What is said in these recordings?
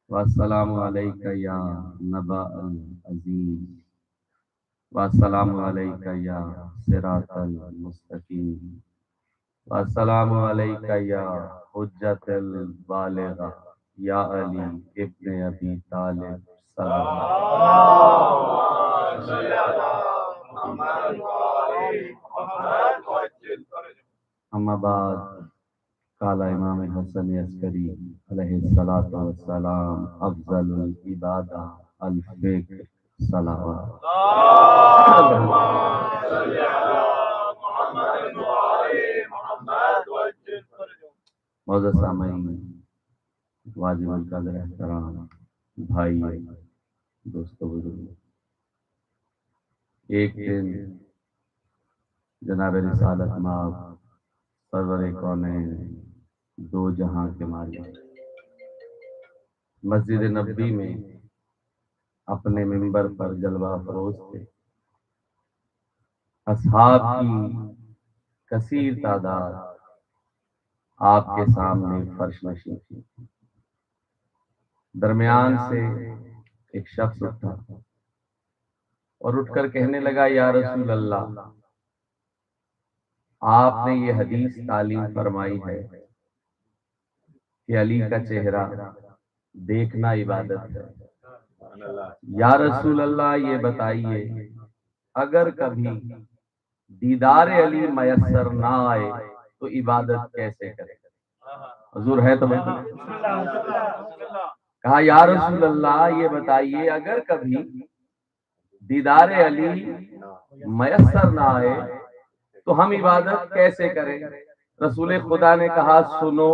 والسلام علیکہ یا نبا العزیز، والسلام علیکہ یا صراط المستقیم، والسلام علیکہ یا حجت البالغہ یا علی ابن ابی طالب سلام۔ اما بعد، قال امام حسن عسکری علیہ الصلوۃ والسلام افضل العبادہ الفکر صلوات۔ معزز سامعین، واجب القدر احترام بھائی، دوستو، بزرگ، ایک دن جناب رسالت مآب سرور کونین دو جہاں کے مالک مسجد نبوی میں اپنے منبر پر جلوہ افروز تھے۔ اصحاب کی کثیر تعداد آپ کے سامنے فرش نشین تھی۔ درمیان سے ایک شخص اٹھا اور اٹھ کر کہنے لگا، یا رسول اللہ، آپ نے یہ حدیث تعلیم فرمائی ہے کہ علی کا چہرہ دیکھنا عبادت ہے۔ یا رسول اللہ، یہ بتائیے اگر کبھی دیدار علی میسر نہ آئے تو عبادت کیسے کرے؟ حضور ہے تو کہا، یا رسول اللہ، یہ بتائیے اگر کبھی دیدار علی میسر نہ آئے تو ہم عبادت کیسے کریں؟ رسول خدا نے کہا، سنو،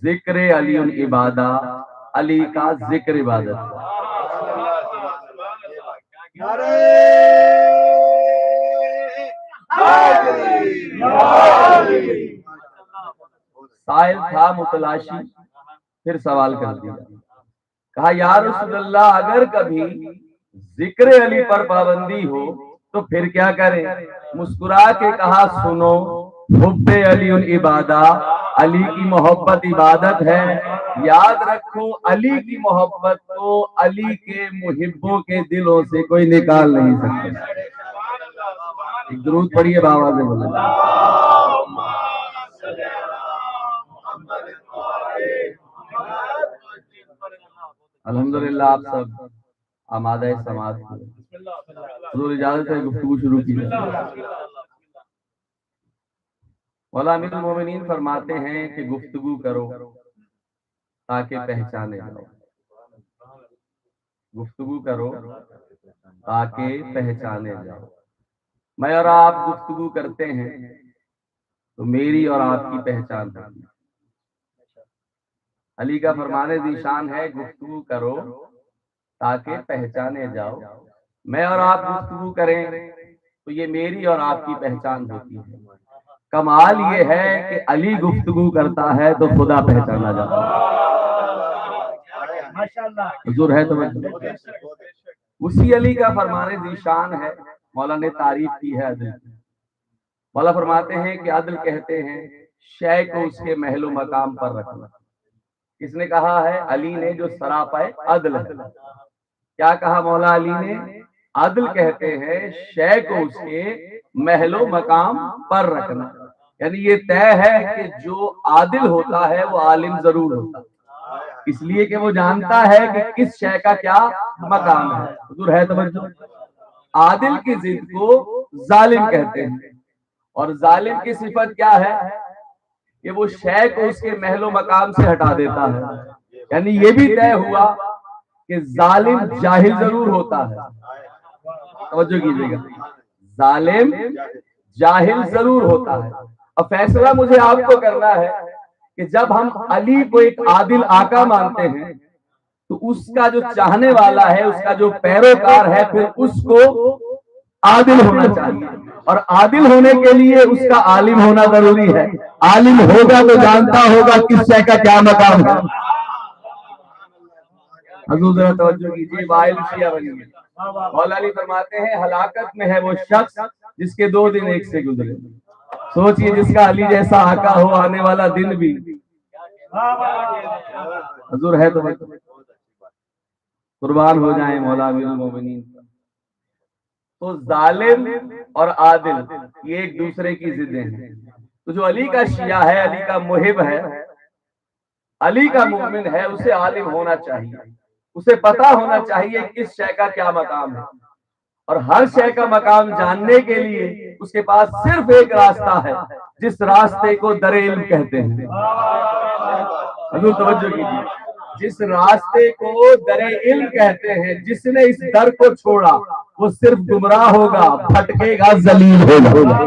ذکر علی العبادہ، علی کا ذکر عبادت ہے۔ سائل تھا متلاشی، پھر سوال کر دیا، کہا، یا رسول اللہ، اگر کبھی ذکر علی پر پابندی ہو تو پھر کیا کریں؟ مسکرا کے کہا، سنو، حب علی العبادہ، علی کی محبت عبادت ہے۔ یاد رکھو، علی کی محبت کو علی کے محبوں کے دلوں سے کوئی نکال نہیں سکتا۔ ایک درود پڑھیے بآواز بلند۔ الحمدللہ آپ سب آمادہ سماعت ہوئے۔ حضور اجازت ہے گفتگو شروع کی جائے۔ مولا امیر المومنین فرماتے ہیں کہ گفتگو کرو تاکہ پہچانے جاؤ، گفتگو کرو تاکہ پہچانے جاؤ۔ میں اور آپ گفتگو کرتے ہیں تو میری اور آپ کی پہچان ہوتی ہے۔ علی کا فرمان ذیشان ہے، گفتگو کرو تاکہ پہچانے جاؤ۔ میں اور آپ گفتگو کریں تو یہ میری اور آپ کی پہچان ہوتی ہے۔ کمال یہ ہے کہ علی گفتگو کرتا ہے تو خدا پہچانا جاتا ہے۔ حضور ہے تو اسی علی کا فرمان ذیشان ہے۔ مولا نے تعریف کی ہے عدل کی۔ مولا فرماتے ہیں کہ عدل کہتے ہیں شے کو اس کے محل و مقام پر رکھنا۔ کس نے کہا ہے؟ علی نے، جو سراپا عدل ہے۔ کیا کہا مولا علی نے؟ عدل کہتے ہیں شے کو اس کے محل و مقام پر رکھنا، یعنی یہ طے ہے کہ جو عادل ہوتا ہے وہ عالم ضرور ہوتا ہے، اس لیے کہ وہ جانتا ہے کہ کس شے کا کیا مقام ہے۔ حضور ہے توجہ۔ عادل کی ضد کو ظالم کہتے ہیں، اور ظالم کی صفت کیا ہے؟ کہ وہ شے کو اس کے محل و مقام سے ہٹا دیتا ہے۔ یعنی یہ بھی طے ہوا کہ ظالم جاہل ضرور ہوتا ہے، توجہ کیجیے گا، ظالم جاہل ضرور ہوتا ہے۔ اب فیصلہ مجھے آپ کو کرنا ہے کہ جب ہم علی کو ایک عادل آقا مانتے ہیں تو اس کا جو چاہنے والا ہے، اس کا جو پیروکار ہے، پھر اس کو عادل ہونا چاہیے، اور عادل ہونے کے لیے اس کا عالم ہونا ضروری ہے۔ عالم ہوگا تو جانتا ہوگا کس شے کا کیا مقام ہے۔ حضور ذرا توجہ کیجیے، وائل شیعہ بنی ہے۔ مولا علی فرماتے ہیں ہلاکت میں ہے وہ شخص جس کے 2 دن ایک سے گزرے۔ سوچئے جس کا علی جیسا آقا ہو، آنے والا دن بھی۔ حضور ہے تو قربان ہو جائیں مولا امیر المومنین۔ تو ظالم اور عادل یہ ایک دوسرے کی ضدیں ہیں۔ تو جو علی کا شیعہ ہے، علی کا محب ہے، علی کا مومن ہے، اسے عالم ہونا چاہیے، اسے پتا ہونا چاہیے کس شے کا کیا مقام ہے، اور ہر شے کا مقام جاننے کے لیے اس کے پاس صرف ایک راستہ ہے، جس راستے کو در علم کہتے ہیں۔ حضور توجہ کیجیے، جس راستے کو در علم کہتے ہیں، جس نے اس در کو چھوڑا وہ صرف گمراہ ہوگا، بھٹکے گا، ذلیل ہوگا۔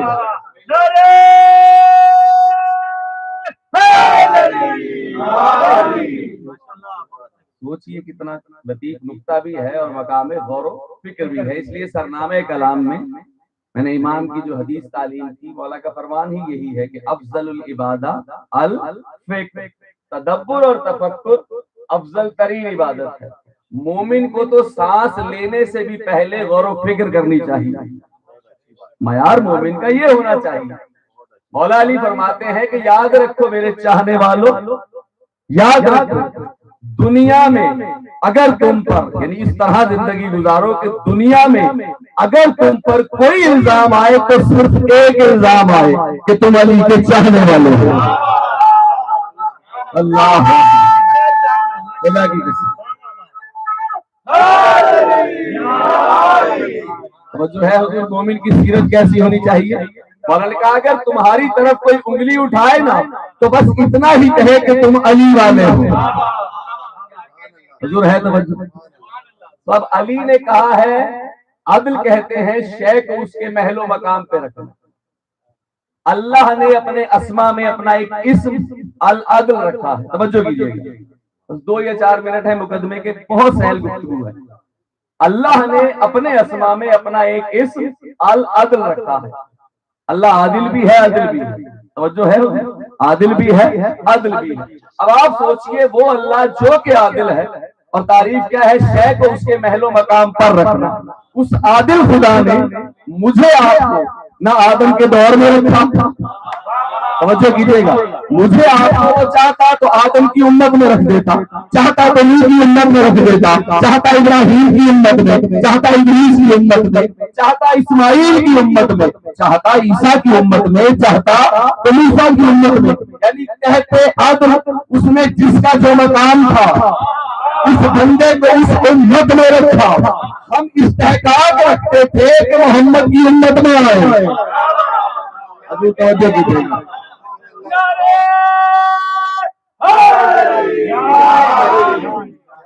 سوچئے کتنا لطیف نکتہ بھی ہے اور مقام غور و فکر بھی ہے۔ اس لیے سرنامہ کلام میں نے امام کی جو حدیث تعلیم کی، مولا کا فرمان ہی یہی ہے کہ افضل العبادہ الفکر، تدبر اور تفکر افضل ترین عبادت ہے۔ مومن کو تو سانس لینے سے بھی پہلے غور و فکر کرنی چاہیے، معیار مومن کا یہ ہونا چاہیے۔ مولا علی فرماتے ہیں کہ یاد رکھو میرے چاہنے والوں، یاد رکھو دنیا میں اگر تم پر، یعنی اس طرح زندگی گزارو کہ دنیا میں اگر تم پر کوئی الزام آئے تو صرف ایک الزام آئے کہ تم علی کے چاہنے والے ہو۔ اللہ اللہ کی قسم، جو ہے حضور مومن کی سیرت کیسی ہونی چاہیے؟ مولانا نے کہا اگر تمہاری طرف کوئی انگلی اٹھائے نا تو بس اتنا ہی کہے کہ تم علی والے ہو۔ حضور ہے توجہ۔ تو اب علی نے کہا ہے، عدل کہتے ہیں شے کو اس کے محل و مقام پہ رکھنا۔ اللہ نے اپنے اسما میں اپنا ایک اسم العدل رکھا ہے، توجہ کیجیے گا، 2 یا 4 منٹ ہے مقدمے کے، بہت سہل گفتگو ہے۔ اللہ نے اپنے اسما میں اپنا ایک اسم العدل رکھا ہے۔ اللہ عادل بھی ہے، عدل بھی ہے، توجہ ہے، عادل بھی ہے، عدل بھی ہے۔ اب آپ سوچئے وہ اللہ جو کہ عادل ہے، اور تعریف کیا ہے؟ شے کو اس کے محل و مقام پر رکھنا۔ اس عادل خدا نے مجھے آپ کو نہ آدم کے دور میں رکھا، توجہ کیجیے گا، مجھے آپ کو وہ چاہتا تو آدم کی امت میں رکھ دیتا، چاہتا تو نوح کی امت میں رکھ دیتا، چاہتا ابراہیم کی امت میں، چاہتا ادریس کی امت میں، چاہتا اسماعیل کی امت میں، چاہتا عیسیٰ کی امت میں، چاہتا موسیٰ کی امت میں، یعنی کہتے آدم اس نے جس کا جو مقام تھا اس بندے کو اس امت میں رکھا۔ ہم استحقاق رکھتے تھے کہ محمد کی امت میں آئے۔ ابھی توجہ کیجیے گا،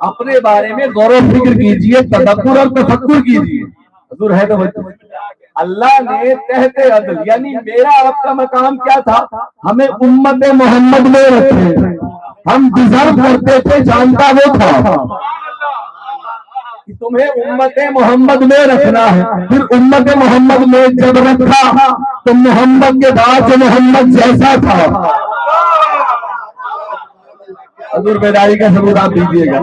اپنے بارے میں غور و فکر کیجئے، تدبر اور تفکر کیجئے۔ حضور ہے تو اللہ نے تحت عدل، یعنی میرا آپ کا مقام کیا تھا؟ ہمیں امت محمد میں رکھے، ہم ڈیزرو کرتے تھے، جانتا وہ تھا کہ تمہیں امت محمد میں رکھنا ہے۔ پھر امت محمد میں جب رکھا تو محمد کے بعد جو محمد جیسا تھا، حضور بیداری کا ثبوت آپ دیجیے گا،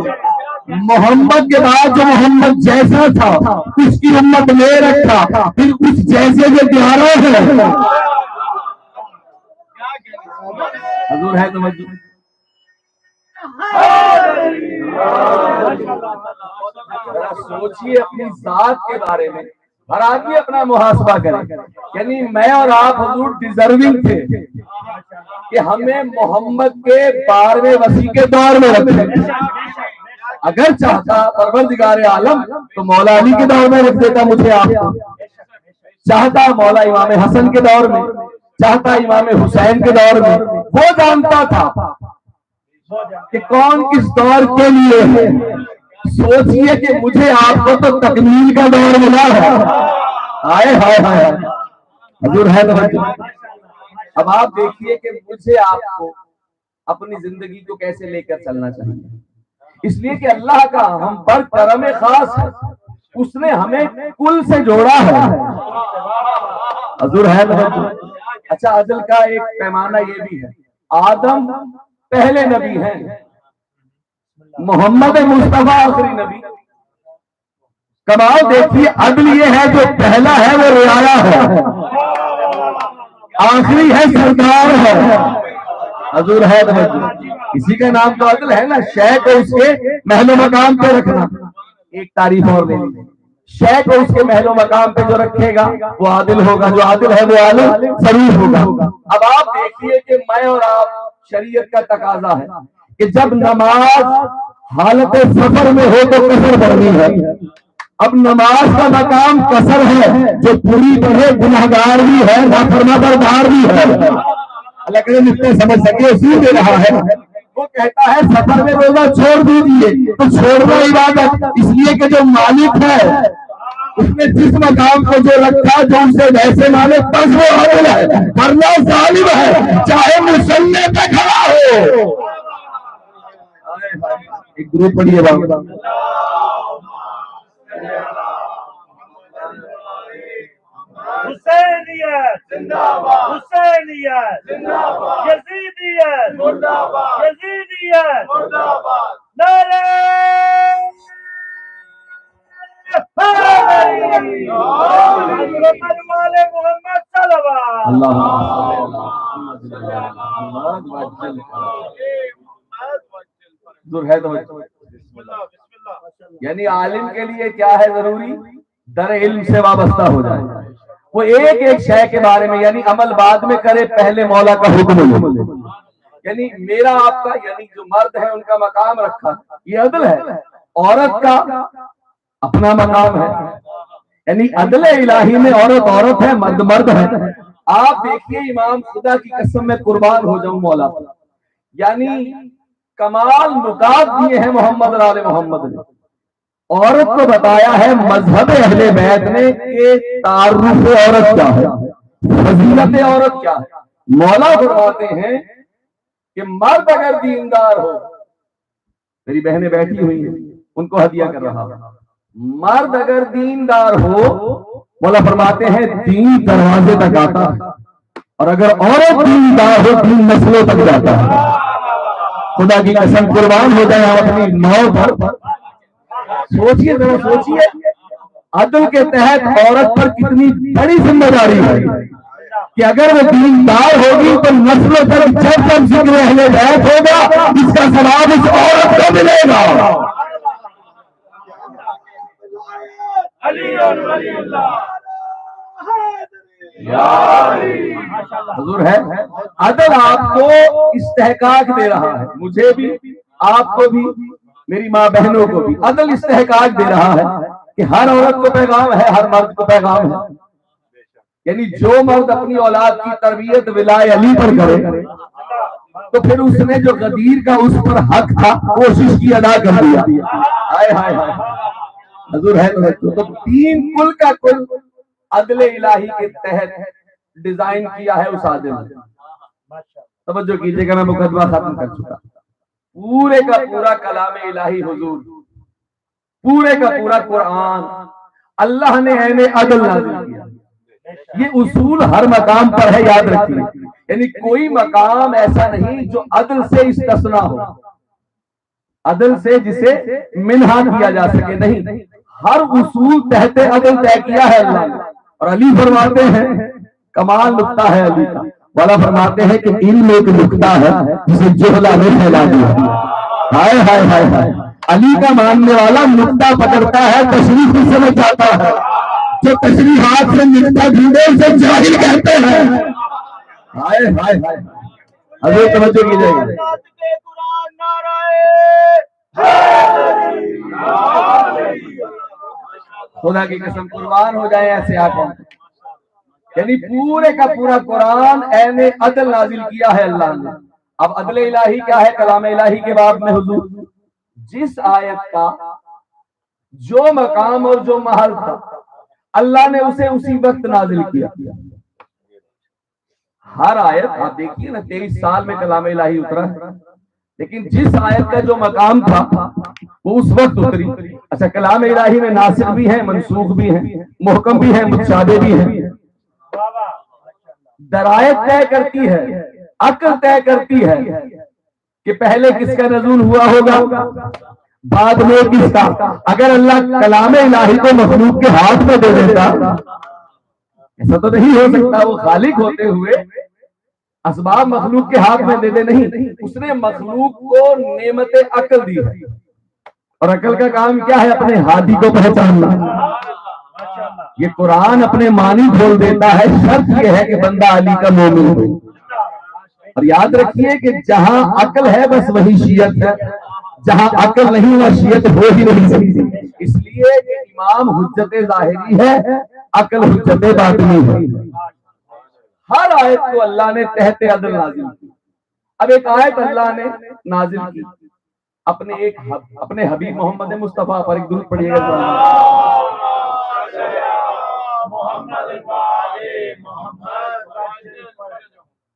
محمد کے بعد جو محمد جیسا تھا اس کی امت میں رکھا، پھر اس جیسے جو پیاروں ہے، حضور ہے توجہ۔ سوچئے اپنی ذات کے بارے میں، ہر آدمی اپنا محاسبہ کرے، یعنی میں اور آپ حضور ڈیزرونگ تھے کہ ہمیں محمد کے 12ویں وصی کے دور میں رکھے۔ اگر چاہتا پروردگار عالم تو مولا علی کے دور میں رکھ دیتا مجھے آپ کو، چاہتا مولا امام حسن کے دور میں، چاہتا امام حسین کے دور میں، وہ جانتا تھا کہ کون کس دور کے لیے ہے۔ سوچئے کہ مجھے آپ کو تو تکمیل کا دور ملا ہے، ہائے ہائے ہائے، حضور ہے توجہ۔ اب آپ دیکھیے کہ مجھے آپ کو اپنی زندگی کو کیسے لے کر چلنا چاہیے، اس لیے کہ اللہ کا ہم پر کرم خاص ہے، اس نے ہمیں کل سے جوڑا ہے، حضور ہے توجہ۔ اچھا عدل کا ایک پیمانہ یہ بھی ہے، آدم پہلے نبی ہیں، محمد مصطفیٰ آخری نبی۔ کمال دیکھیے، عدل یہ ہے جو پہلا ہے وہ رعایا ہے، آخری ہے سردار ہے، حضور ہے توجہ۔ اسی کا نام تو عدل ہے نا، شے کو اس کے محل و مقام پہ رکھنا۔ ایک تعریف اور لے لیں، شے کو اس کے محل و مقام پہ جو رکھے گا وہ عادل ہوگا، جو عادل ہے وہ عالم شریف ہوگا۔ اب آپ دیکھیے کہ میں اور آپ، شریعت کا تقاضا ہے کہ جب نماز حالت سفر میں ہو تو قصر پڑھنی ہے۔ اب نماز کا مقام قصر ہے، جو پوری پڑھے گنہگار بھی ہے، نافرمانبردار بھی ہے۔ اللہ کرے جتنے سمجھ سکے اسی دے رہا ہے۔ وہ کہتا ہے سفر میں روزہ چھوڑ دیجیے، تو چھوڑنا عبادت، اس لیے کہ جو مالک ہے اس نے جس مقام کو جو رکھا، جو اسے ویسے مالک بس وہ عادل ہے، ورنہ ظالم ہے، چاہے مصلی پہ کھڑا ہو۔ ایک درود پڑھیے بابا۔ حسینیت زندہ باد، حسینیت زندہ باد، یزیدیت زندہ باد، یزیدیت زندہ باد، نعرہ محمد صلوات یعنی عالم کے لیے کیا ہے ضروری؟ در علم سے وابستہ ہو جائے، وہ ایک ایک شے کے بارے میں، یعنی عمل بعد میں کرے، پہلے مولا کا حکم لے۔ یعنی میرا آپ کا، یعنی جو مرد ہے ان کا مقام رکھا، یہ عدل ہے۔ عورت کا اپنا مقام ہے، یعنی عدل الہی میں عورت عورت ہے، مرد مرد ہے۔ آپ دیکھیے امام، خدا کی قسم میں قربان ہو جاؤں مولا، یعنی کمال نکات دیے ہیں محمد آل محمد نے۔ عورت کو بتایا ہے مذہب اہل بیت نے کہ تعارف عورت کیا ہے، فضیلت عورت کیا ہے۔ مولا فرماتے ہیں کہ مرد اگر دیندار ہو، میری بہنیں بیٹھی ہوئی ہیں ان کو ہدیہ کر رہا ہوں، مرد اگر دیندار ہو، مولا فرماتے ہیں دین دروازے تک آتا ہے، اور اگر عورت دیندار ہو دین نسلوں تک جاتا ہے۔ خدا کی قسم قربان ہو جائے آپ اپنی ماؤں پر۔ سوچئے ذرا، سوچئے عدل کے تحت عورت پر کتنی بڑی ذمہ داری ہے کہ اگر وہ دیندار ہوگی تو نسلوں تک جب تک ذکر اہل بیت ہوگا، اس کا ثواب اس عورت کو ملے گا۔ حضور ہے عدل آپ کو استحقاق دے رہا ہے، مجھے بھی، آپ کو بھی، میری ماں بہنوں کو بھی عدل استحقاق دے رہا ہے کہ ہر عورت کو پیغام ہے، ہر مرد کو پیغام ہے۔ یعنی جو مرد اپنی اولاد کی تربیت ولائے علی پر کرے تو پھر اس نے جو غدیر کا اس پر حق تھا کوشش کی ادا کر دیا۔ ہائے ہائے ہائے حضور ہے تو تین کل کا کل عدل الہی کے تحت ڈیزائن کیا ہے اس عادل نے۔ توجہ کیجئے گا، میں مقدمہ ختم کر چکا۔ پورے کا پورا کلام الہی حضور، پورے کا پورا قرآن اللہ نے عین عدل نازل کیا۔ یہ اصول ہر مقام پر ہے، یاد رکھیے، یعنی کوئی مقام ایسا نہیں جو عدل سے استثنا ہو، عدل سے جسے منہا کیا جا سکے، نہیں، ہر اصول تحت عدل طے کیا ہے اللہ نے۔ اور علی فرماتے ہیں، کمال نقطہ ہے علی کا، والا فرماتے ہیں کہ علم ایک نقطہ ہے جسے جہلا نے پھیلا دیا۔ ہائے ہائے ہائے ہائے، علی کا ماننے والا نقطہ پکڑتا ہے، تشریح بھی سمجھ جاتا ہے، جو تشریحات سے نقطہ ڈھونڈے اسے جاہل کہتے ہیں۔ ہائے ہائے ہائے، حضور توجہ کیجئے گا۔ خدا کی قسم قربان ہو جائے ایسے آقا، یعنی پورے کا پورا قرآن عین عدل نازل کیا ہے اللہ نے۔ اب عدل الہی کیا ہے؟ کلام الہی کے باب میں حضور جس آیت کا جو مقام اور جو محل تھا اللہ نے اسے اسی وقت نازل کیا۔ ہر آیت آپ دیکھیے نا، 23 سال میں کلام الہی اترا ہے، لیکن جس آیت کا جو مقام تھا وہ اس وقت اتری۔ اچھا، کلام الہی میں ناسخ بھی ہیں، منسوخ بھی ہیں، محکم بھی ہیں، متشابہ بھی ہیں۔ درایت طے کرتی ہے، عقل طے کرتی ہے کہ پہلے کس کا نزول ہوا ہوگا، بعد میں کس کا۔ اگر اللہ کلام الہی کو مخلوق کے ہاتھ میں دے دیتا، ایسا تو نہیں ہو سکتا، وہ خالق ہوتے ہوئے اسباب مخلوق کے ہاتھ میں دے دے، نہیں، اس نے مخلوق کو نعمت عقل دی ہے، اور عقل کا کام کیا ہے؟ اپنے ہادی کو پہچاننا. یہ قرآن اپنے معنی کھول دیتا ہے، شرط یہ ہے کہ بندہ علی کا مومن ہو. اور یاد رکھیے کہ جہاں عقل ہے بس وہی شیعت ہے، جہاں عقل نہیں وہاں شیعت ہو ہی نہیں سکتی. اس لیے کہ امام حجت ظاہری ہے، عقل حجت باطنی ہے. ہر آیت کو اللہ نے تحت عدل نازل کی. اب ایک آیت اللہ نے نازل کی اپنے حبیب محمد مصطفیٰ پر. ایک درود پڑھیے گا.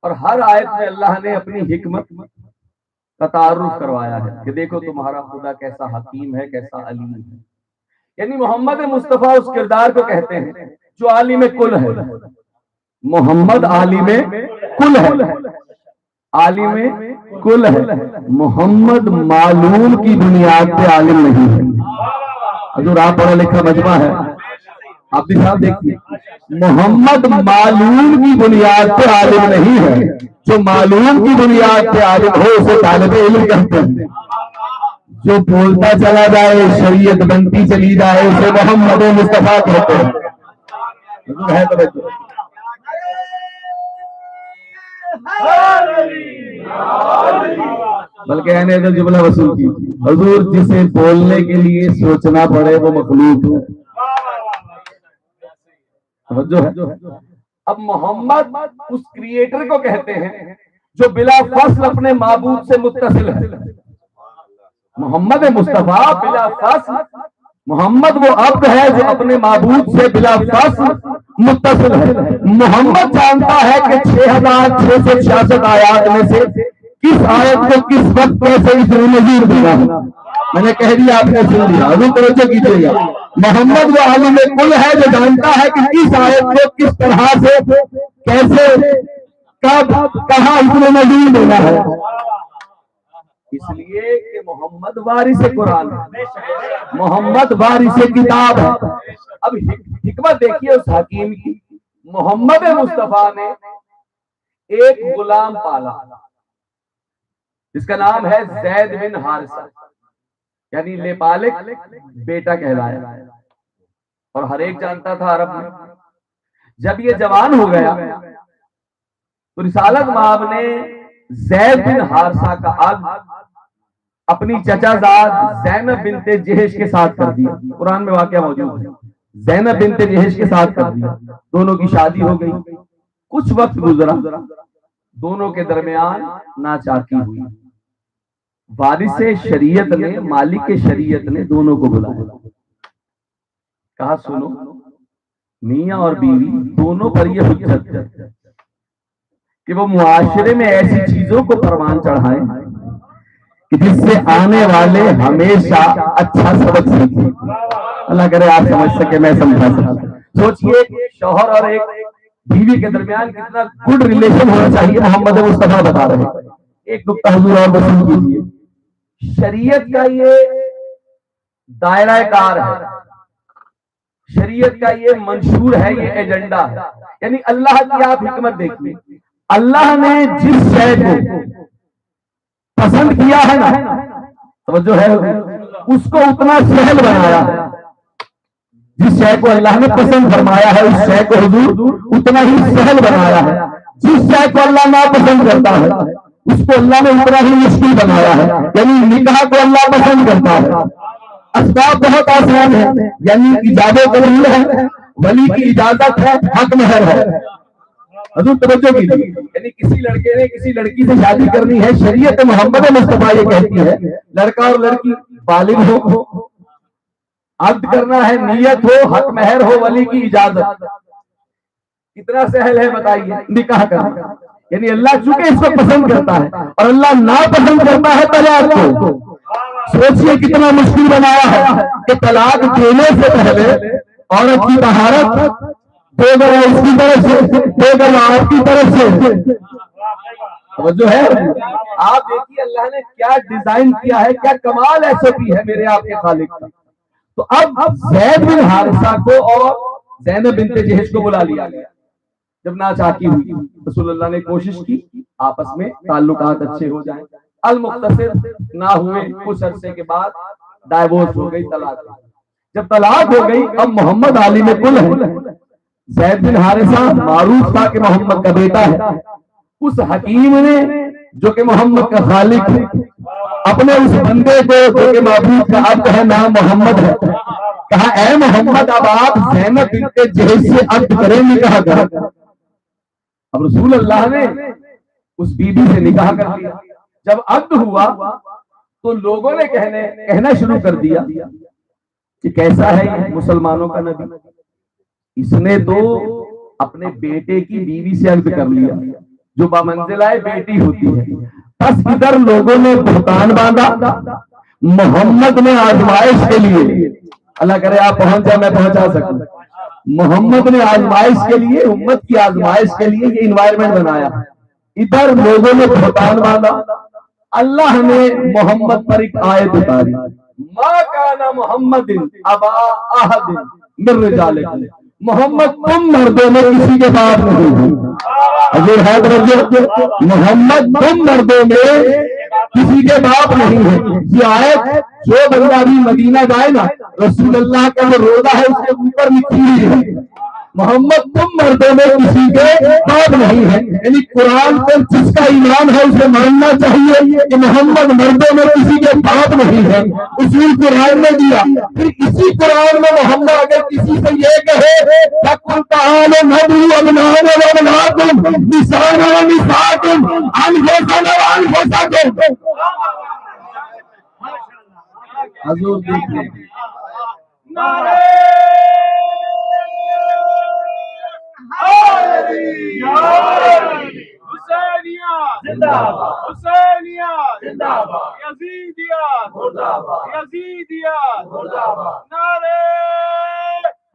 اور ہر آیت میں اللہ نے اپنی حکمت کا تعارف کروایا ہے کہ دیکھو تمہارا خدا کیسا حکیم ہے، کیسا علیم ہے. یعنی محمد مصطفیٰ اس کردار کو کہتے ہیں جو عالم کل ہے. محمد عالم کل ہے، عالم کل ہے. محمد معلوم کی بنیاد پہ عالم نہیں ہے. حضور آپ پڑھا لکھا مجمع ہے، آپ بھی صاحب دیکھیے، محمد معلوم کی بنیاد پہ عالم نہیں ہے. جو معلوم کی بنیاد پہ عالم ہو اسے طالب علم کہتے ہیں. جو بولتا چلا جائے شریعت بنتی چلی جائے اسے محمد مصطفیٰ کہتے ہیں. ہے توجہ. بلکہ ہے نے جملہ وصول کی، حضور جسے بولنے کے لیے سوچنا پڑے وہ مخلوق ہے. توجہ ہے. اب محمد اس کریٹر کو کہتے ہیں جو بلا فصل اپنے معبود سے متصل ہے. محمد مصطفیٰ بلا فصل، محمد وہ عبد ہے جو اپنے معبود سے بلا فصل متصل ہے. محمد جانتا ہے کہ 6666 آیات میں سے کس آیت کو کس وقت کیسے اسے نظیر دینا ہے. میں نے کہہ دیا، آپ نے سن لیا. ابھی توجہ کیجیے گا. محمد وہ عالم کل ہے جو جانتا ہے کہ کس آیت کو کس طرح سے کیسے کب کہاں اسے نظیر دینا ہے. اس لیے کہ محمد وارث قرآن ہے، محمد وارث کتاب ہے. اب حکمت دیکھیے اس حکیم کی. محمد مصطفیٰ نے ایک غلام پالا جس کا نام ہے زید بن حارثہ، یعنی لے پالک بیٹا کہلایا. اور ہر ایک جانتا تھا عرب میں. جب یہ جوان ہو گیا تو رسالت مآب نے زید بن حارثہ کا عقد اپنی چچا زاد زینب بنت جہش کے ساتھ کر دیا. قرآن میں واقعہ موجود ہے. زینب بنت جہش کے ساتھ کر دیا. دونوں کی شادی ہو گئی. کچھ وقت گزرا، دونوں کے درمیان ناچاکی ہوئی. وارث شریعت نے، مالک شریعت نے دونوں کو بلایا. کہا سنو، میاں اور بیوی دونوں پر یہ حجت ہے کہ وہ معاشرے میں ایسی چیزوں کو پروان چڑھائیں کہ جس سے آنے والے ہمیشہ اچھا سبق سیکھیں. اللہ کرے آپ سمجھ سکے، میں سمجھا سکتا. سوچئے شوہر اور ایک بیوی کے درمیان کتنا گڈ ریلیشن ہونا چاہیے. محمد مصطفیٰ بتا رہے ہیں. ایک نقطہ حضور اور وصول کیجیے. شریعت کا یہ دائرہ کار ہے، شریعت کا یہ منشور ہے، یہ ایجنڈا ہے. یعنی اللہ کی آپ حکمت دیکھیے. اللہ نے جس شے کو پسند کیا ہے نا، توجہ ہے، اس کو اتنا سہل بنایا ہے. جس شے کو اللہ نے پسند فرمایا ہے اس شے کو حضور اتنا ہی سہل بنایا ہے. جس شے کو اللہ ناپسند کرتا ہے اس کو اللہ نے اتنا ہی مشکل بنایا ہے. یعنی نکاح کو اللہ پسند کرتا ہے، اسباب بہت آسان ہے، یعنی ایجاب و قبول ہے، ولی کی اجازت ہے، حق مہر ہے. حضور توجہ کیجیے. یعنی کسی لڑکے نے کسی لڑکی سے شادی کرنی ہے، شریعت محمد مصطفیٰ یہ کہتی ہے لڑکا اور لڑکی بالغ ہو، عقد کرنا ہے، نیت ہو، حق مہر ہو، ولی کی اجازت. کتنا سہل ہے بتائیے نکاح کرنا. یعنی اللہ چونکہ اس کو پسند کرتا ہے اور اللہ ناپسند کرتا ہے طلاق کو. سوچئے کتنا مشکل بنایا ہے کہ طلاق دینے سے پہلے عورت کی طہارت دو گھر اس کی طرف سے، دو گھر آپ کی طرف سے. جو ہے آپ دیکھیے اللہ نے کیا ڈیزائن کیا ہے، کیا کمال ایسے بھی ہے میرے آپ کے خالق کا. تو اب زید بن حارثہ کو اور زینب بنت جہش کو بلا لیا گیا. جب ناچاکی ہوئی رسول اللہ نے کوشش کی آپس میں تعلقات اچھے ہو جائیں. المختصر نہ ہوئے، کچھ عرصے کے بعد ڈائیورس ہو گئی، طلاق۔ جب طلاق ہو گئی اب محمد عالم کل ہے، زید بن حارثہ معروف تھا کہ محمد کا بیٹا ہے، اس حکیم نے جو کہ محمد کا خالق ہے اپنے اس بندے کو جو کہ معبود کا عبد ہے، نام محمد ہے، کہا اے محمد اب آپ زینب بنت جحش سے عقد کریں، نکاح کریں۔ اب رسول اللہ نے اس بی بی سے نکاح کر دیا۔ جب عقد ہوا تو لوگوں نے کہنا شروع کر دیا کہ کیسا ہے یہ مسلمانوں کا نبی، اس نے تو اپنے بیٹے کی بیوی سے عقد کر لیا جو بامنزلہ بیٹی ہوتی ہے۔ بس ادھر لوگوں نے بہتان باندھا، محمد نے آزمائش کے لیے، اللہ کرے آپ پہنچ جائے میں پہنچا سکوں، محمد نے آزمائش کے لیے، امت کی آزمائش کے لیے یہ انوائرمنٹ بنایا۔ ادھر لوگوں نے بہتان باندھا، اللہ نے محمد پر ایک آیت اتاری، ما کان محمد ابا احد من رجالکم، محمد تم مردوں میں کسی کے باپ نہیں ہو۔ حضور ہے توجہ، محمد تم مردوں میں کسی کے باپ نہیں ہے۔ یہ آیت جو بندہ بھی مدینہ جائے نا، رسول اللہ کا جو روضہ ہے اس کے اوپر لکھی ہوئی ہے محمد تم مردوں میں کسی کے باپ نہیں ہے، یعنی قرآن پر جس کا ایمان ہے اسے ماننا چاہیے کہ محمد مردوں میں کسی کے باپ نہیں ہے، اصول قرآن نے دیا۔ پھر اسی قرآن میں محمد اگر کسی سے یہ کہے فَقُلْ تَعَالَوْا نَدْعُوا أَبْنَاءَنَا وَأَبْنَاءَكُمْ نِسَاءَنَا وَنِسَاءَكُمْ أَنفُسَنَا وَأَنفُسَكُمْ، حضور دیکھیں حسینیہ زندہ باد، حسینیہ زندہ باد، یزیدیہ مردہ باد، یزیدیہ مردہ باد، نعرے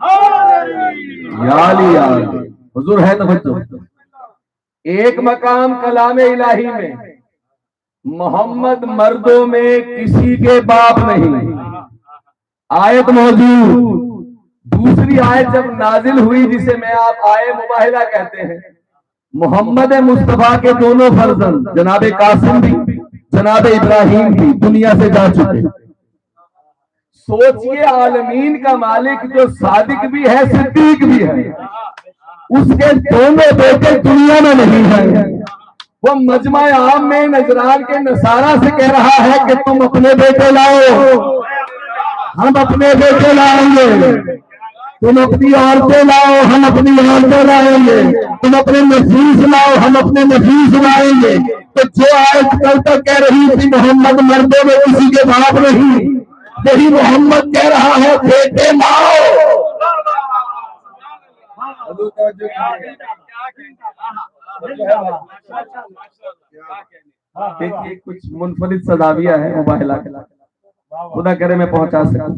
حیدری یا علی یا علی۔ حضور ہے توجہ، ایک مقام کلام الہی میں محمد مردوں میں کسی کے باپ نہیں، آیت موجود۔ دوسری آیت جب نازل ہوئی جسے میں آپ آئے مباہلہ کہتے ہیں، محمد مصطفیٰ کے دونوں فرزند جناب قاسم بھی جناب ابراہیم بھی دنیا سے جا چکے۔ سوچئے عالمین کا مالک جو صادق بھی ہے صدیق بھی ہے، اس کے دونوں بیٹے دنیا میں نہیں ہیں۔ وہ مجمع عام میں نجران کے نصارہ سے کہہ رہا ہے کہ تم اپنے بیٹے لاؤ، ہم اپنے بیٹے لائیں گے، تم اپنی عورتیں لاؤ ہم اپنی عورتیں لائیں گے، تم اپنے نفیس لاؤ ہم اپنے نفیس لائیں گے۔ تو جو آیت کل تک کہہ رہی تھی محمد مردوں میں کسی کے باپ نہیں، یہی محمد کہہ رہا ہے بیٹے لاؤ۔ دیکھیے کچھ منفرد صداویہ ہے مباہلہ کے، خدا کرے میں پہنچا سکوں۔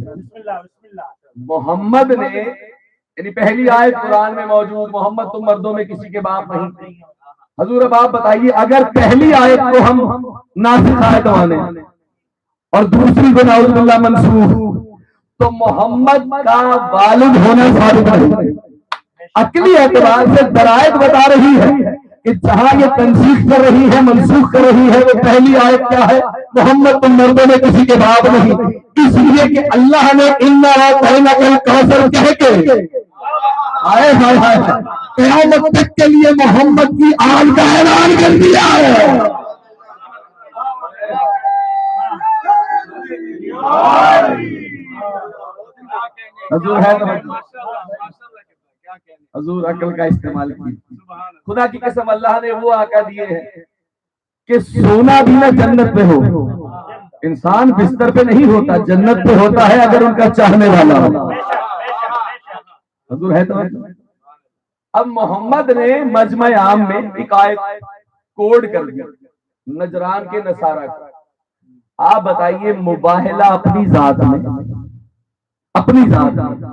محمد نے یعنی پہلی آیت قرآن میں موجود، محمد تم مردوں میں کسی کے باپ نہیں۔ حضور اب آپ بتائیے اگر پہلی آیت کو ہم ناسخ آیت مانیں اور دوسری کو نعوذ باللہ منسوخ، تو محمد کا والد ہونا ثابت ہے۔ عقلی اعتبار سے درائت بتا رہی ہے کہ جہاں یہ تنسیخ کر رہی ہے منسوخ کر رہی ہے وہ پہلی آیت کیا ہے؟ محمد تم مردوں میں کسی کے باپ نہیں، اس لیے کہ اللہ نے اِنَّا أَعْطَيْنَاكَ الْكَوْثَرَ کہہ کے آئے ہائے ہائے قیامت تک کے لیے محمد کی آل کا اعلان کر دیا ہے۔ حضور ہے تو حضور عقل کا استعمال کی، خدا کی قسم اللہ نے وہ آقا دیے ہیں کہ سونا بھی نہ جنت پہ ہو، انسان بستر پہ نہیں ہوتا، جنت پہ ہوتا ہے اگر ان کا چاہنے والا ہو۔ حضور ہے تو اب محمد نے مجمع عام میں ایک آیت کوڈ کر دیا نجران کے نصارہ کا۔ آپ بتائیے مباہلہ اپنی ذات میں، اپنی ذات میں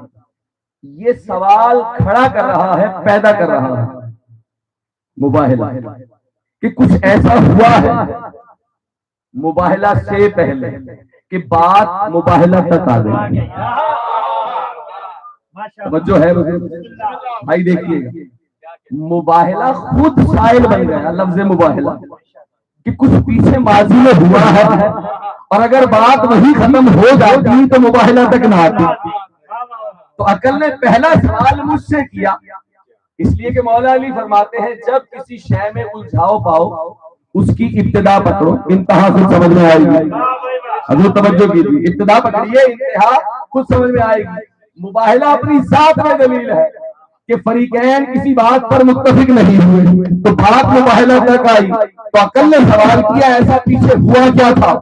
یہ سوال کھڑا کر رہا ہے، پیدا کر رہا ہے مباہلہ کہ کچھ ایسا ہوا ہے مباہلہ سے پہلے کہ بات مباہلہ تک آ گئی۔ توجہ ہے بھائی، دیکھیے مباہلہ خود فاعل بن گیا لفظ مباہلہ کہ کچھ پیچھے ماضی میں ہوا ہے اور اگر بات وہی ختم ہو جاتی تو مباہلہ تک نہ آتی. تو عقل نے پہلا سوال مجھ سے کیا، اس لیے کہ مولا علی فرماتے ہیں جب کسی شے میں الجھاؤ پاؤ اس کی ابتدا پکڑو، انتہا خود سمجھ میں آئے گی. حضور توجہ کیجیے، ابتدا پکڑیے، انتہا خود سمجھ میں آئے گی. مباہلہ اپنی ذات میں دلیل ہے کہ فریقین کسی بات پر متفق نہیں ہوئے تو بات مباہلہ تک آئی. تو عقل نے سوال کیا ایسا پیچھے ہوا کیا تھا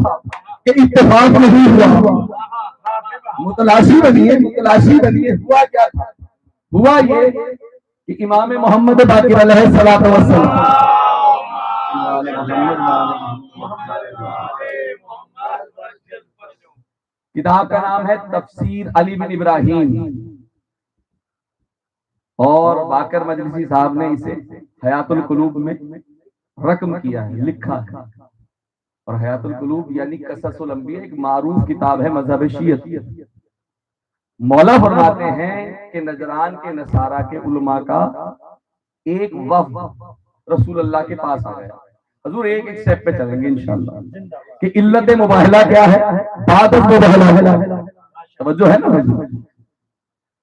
کہ اتفاق نہیں ہوا؟ متلاشی بنیے ہوا کیا تھا؟ ہوا یہ کہ امام محمد باقر علیہ الصلوۃ والسلام، کتاب کا نام ہے تفسیر علی بن ابراہیم، اور باقر مجلسی صاحب نے اسے حیات القلوب میں رقم کیا ہے، لکھا ہے. اور حیات القلوب یعنی قصص الانبیاء ایک معروف کتاب ہے مذہب شیعت. مولا فرماتے ہیں کہ نجران کے نصارہ کے علماء کا ایک وفد رسول اللہ کے پاس آ گیا. حضور ایک ایک سٹیپ پہ چلیں گے انشاءاللہ کہ علت مباہلہ کیا ہے، بات مباہلہ ہے. توجہ ہے نا حضور؟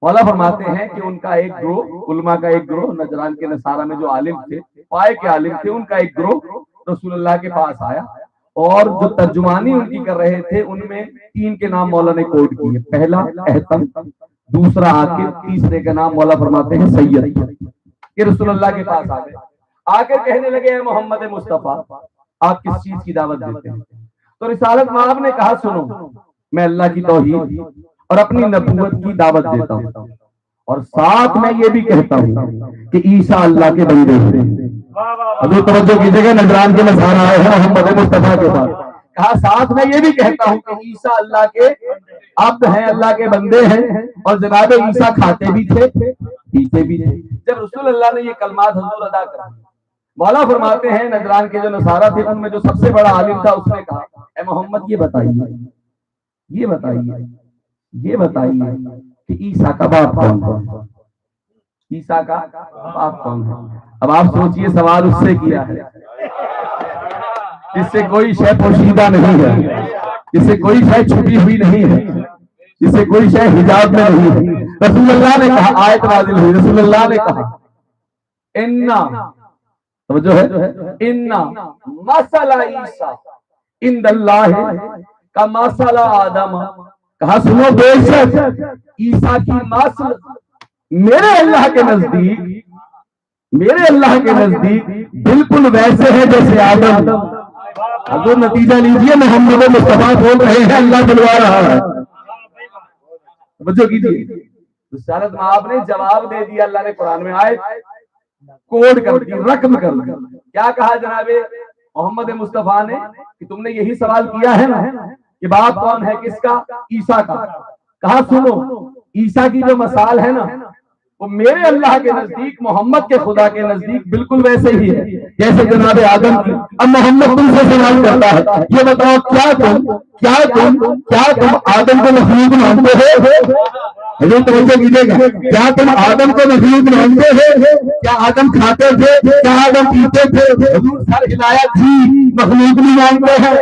مولا فرماتے ہیں کہ ان کا ایک گروہ، علماء کا ایک گروہ نجران کے نصارہ میں جو عالم تھے، پائے کے عالم تھے، ان کا ایک گروہ رسول اللہ کے پاس آیا اور جو ترجمانی ان کی کر رہے تھے ان میں 3 کے نام مولا نے کوٹ کیے. پہلا احتم، دوسرا عاقب، تیسرے کا نام مولا فرماتے ہیں سید. یہ رسول اللہ کے پاس آ گئے، آ کر کہنے لگے اے محمد مصطفیٰ آپ کس چیز کی دعوت دیتے ہیں؟ تو رسالت مآب نے کہا سنو، میں اللہ کی توحید اور اپنی نبوت کی دعوت دیتا ہوں، اور ساتھ میں یہ بھی کہتا ہوں کہ عیسیٰ اللہ کے بندے ہیں. حضور توجہ کیجیے گا، نجران کے نصارہ آئے ہیں محمد مصطفیٰ کے پاس، کہا ساتھ میں یہ بھی کہتا ہوں کہ عیسیٰ اللہ کے عبد ہیں، اللہ کے بندے ہیں، اور جناب عیسیٰ کھاتے بھی تھے پیتے بھی تھے. جب رسول اللہ نے یہ کلمات حضور ادا کر مولا فرماتے ہیں نجران کے جو نصارہ تھے ان میں جو سب سے بڑا عالم تھا اس نے کہا اے محمد یہ بتائیے کہ عیسیٰ کا باپ کون ہے؟ عیسیٰ کا باپ کون ہے؟ اب آپ سوچئے سوال اس سے کیا ہے جس سے کوئی شے پوشیدہ نہیں ہے، جس سے کوئی شے چھپی ہوئی نہیں ہے، جس سے کوئی شے حجاب میں نہیں ہے. رسول اللہ نے کہا، آیت نازل ہوئی، رسول اللہ نے کہا انا، توجہ ہے، انا مثل عیسیٰ عند اللہ کا مثل آدم. کہا سنو بے شک عیسیٰ کی مثل میرے اللہ کے نزدیک بالکل ویسے ہے جیسے آدم. حضور نتیجہ لیجئے، محمد مصطفیٰ بول رہے ہیں، اللہ بلوا رہا ہے. توجہ کیجئے، رسالت مآب نے جواب دے دیا. اللہ نے قرآن میں آئے کوڈ کر دی، رقم کر دی. کیا کہا جناب محمد مصطفیٰ نے کہ تم نے یہی سوال کیا ہے نا کہ باپ کون ہے کس کا؟ عیسیٰ کا. کہا سنو عیسیٰ کی جو مثال ہے نا وہ میرے اللہ کے نزدیک، محمد کے خدا کے نزدیک بالکل ویسے ہی ہے جیسے جناب آدم کی. اب محمد تم سے سوال کرتا ہے، یہ بتاؤ کیا تم آدم کو مخلوق مانتے ہو؟ حضور توجہ کیجیے گا، کیا تم آدم کو مخلوق مانتے ہو؟ کیا آدم کھاتے تھے؟ کیا آدم پیتے تھے؟ حضور سر ہلایا تھی، مخلوق نہیں مانتے ہیں،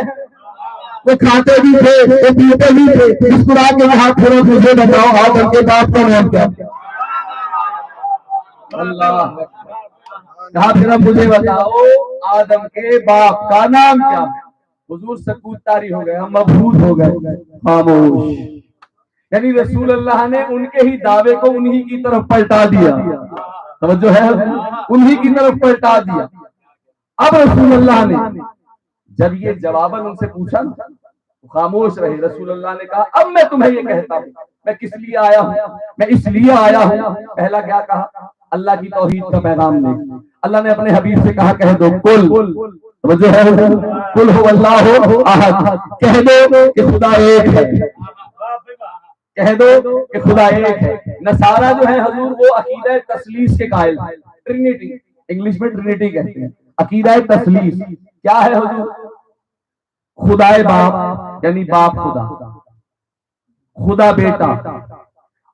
وہ کھاتے بھی تھے، وہ پیتے بھی تھے. مسکرا کے یہاں پھرو، مجھے بتاؤ آدم کے باپ کا نام کیا؟ اللہ کہا پھر اب مجھے بتاؤ آدم کے باپ کا نام کیا؟ حضور سکوت طاری ہو گئے، مبہوت ہو گئے، خاموش. یعنی رسول اللہ نے ان کے ہی دعوے کو انہی کی طرف پلٹا دیا. توجہ ہے، انہی کی طرف پلٹا دیا. اب رسول اللہ نے جب یہ جواباً ان سے پوچھا خاموش رہے. رسول اللہ نے کہا اب میں تمہیں یہ کہتا ہوں میں کس لیے آیا ہوں. میں اس لیے آیا ہوں، پہلا کیا کہا؟ اللہ کی توحید کا پیغام دے. اللہ نے اپنے حبیب سے کہا کہہ دو کل، توجہ ہے، کل هو اللہ احد، کہہ دو کہ خدا ایک ہے، کہہ دو کہ خدا ایک ہے. نصارہ جو ہے حضور وہ عقیدہ تثلیث کے قائل ہیں، ٹرینیٹی، انگلش میں ٹرینیٹی کہتے ہیں. عقیدہ تثلیث کیا ہے حضور؟ خدا باپ یعنی باپ خدا، خدا بیٹا،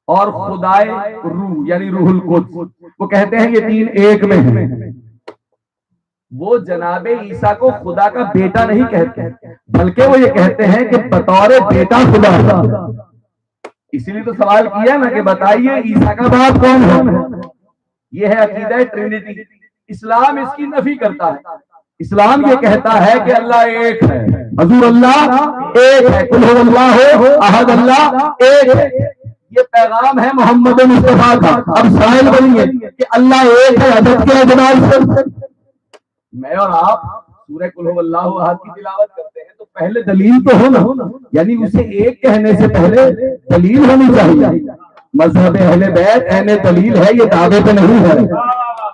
اور خدائے روح یعنی روح القدس. وہ کہتے ہیں یہ 3 ایک میں ہیں. وہ جناب عیسیٰ کو خدا کا بیٹا نہیں کہتے، بلکہ وہ یہ کہتے ہیں کہ بطور بیٹا خدا تھا۔ اسی لیے تو سوال کیا نا کہ بتائیے عیسیٰ کا باپ کون ہے؟ یہ ہے عقیدہ ٹرینٹی۔ اسلام اس کی نفی کرتا ہے۔ اسلام یہ کہتا ہے کہ اللہ ایک ہے، حضور اللہ ایک ہے، قل هو اللہ احد، اللہ ایک ہے۔ یہ پیغام ہے محمد مصطفیٰ کا۔ اب سائل بنیے کہ اللہ ایک ہے عدد کے اعتبار سے۔ میں اور آپ سورہ قل هو اللہ احد کی تلاوت کرتے ہیں تو پہلے دلیل تو ہو نا، یعنی اسے ایک کہنے سے پہلے دلیل ہونی چاہیے۔ مذہب اہل بیت اہل دلیل ہے، یہ دعوے پہ نہیں ہے۔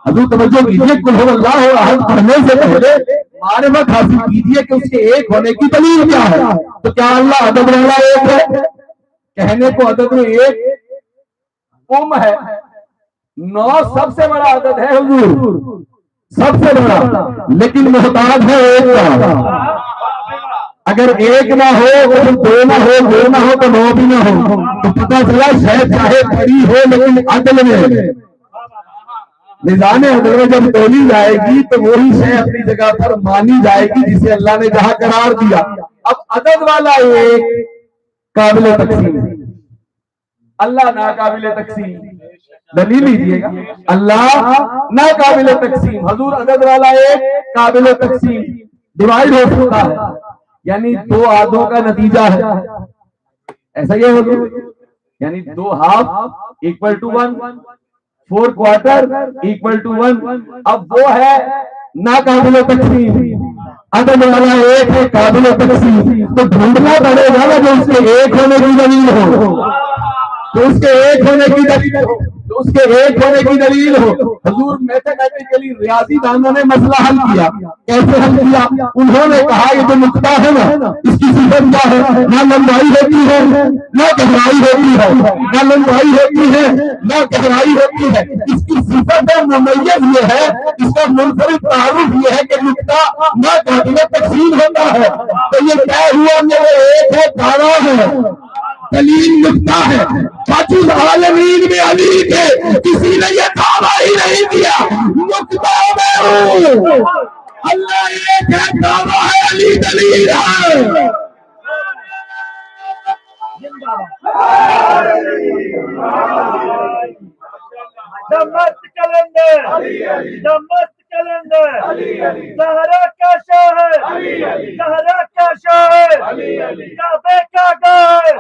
حضور توجہ کیجیے، قل هو اللہ احد پڑھنے سے پہلے معرفت حاصل کیجیے کہ اس کے ایک ہونے کی دلیل کیا ہے۔ تو کیا اللہ عدد والا ایک ہے؟ کہنے کو عدد میں ایک ہے، 9 سب سے بڑا عدد ہے حضور، سب سے بڑا، لیکن محتاج ہے ایک کا۔ اگر ایک نہ ہو تو 2 نہ ہو، 2 نہ ہو تو 9 بھی نہ ہو، تو پتہ چلا شاید چاہے بڑی ہو لیکن عدل میں، نظام عدل میں جب تولی جائے گی تو وہی شے اپنی جگہ پر مانی جائے گی جسے اللہ نے جہاں قرار دیا۔ اب عدد والا ایک قابل تقسیم، اللہ ناقابل تقسیم، دلیل لیجیے گا، اللہ ناقابل تقسیم، حضور عدد والا ایک قابل تقسیم، ڈیوائیڈ ہو سکتا ہے، یعنی 2 آدھوں کا نتیجہ ہے، ایسا یہ حضور، یعنی 2 half equal to 1، 4 quarter equal to 1۔ اب وہ ہے ناقابل تقسیم، عدد والا ایک ہے قابل تقسیم، تو ڈھونڈنا پڑے گا نا جو اس کے ایک ہونے کی دلیل ہو، تو اس کے ایک ہونے کی دلیل ہو، تو اس کے ایک ہونے کی دلیل ہو۔ حضور میتھمیٹیکلی ریاضی دانوں نے مسئلہ حل کیا، کیسے حل کیا؟ انہوں نے کہا یہ جو نقطہ ہے نا، اس کی صفت کیا ہے؟ نہ لمبائی ہوتی ہے نہ گہرائی ہوتی ہے، نہ لمبائی ہوتی ہے نہ گہرائی ہوتی ہے، اس کی صفت ممیز یہ ہے، اس کا منفرد تعارف یہ ہے کہ نقطہ نہ قابل تقسیم ہوتا ہے۔ تو یہ طے ہوا میرے ایک ہے، دعویٰ ہے، دلیل نقطہ ہے، فاجل عالمین میں علی تھے، کسی نے یہ دعویٰ ہی نہیں دیا، نقطہ میں ہوں، اللہ ایک ہے، دعویٰ ہے، علی دلیل ہے۔ دمت کلندر، دمت کلندر، زہرا کا شاہ ہے، زہرا کا شاہ ہے، کعبے کا گاہ ہے،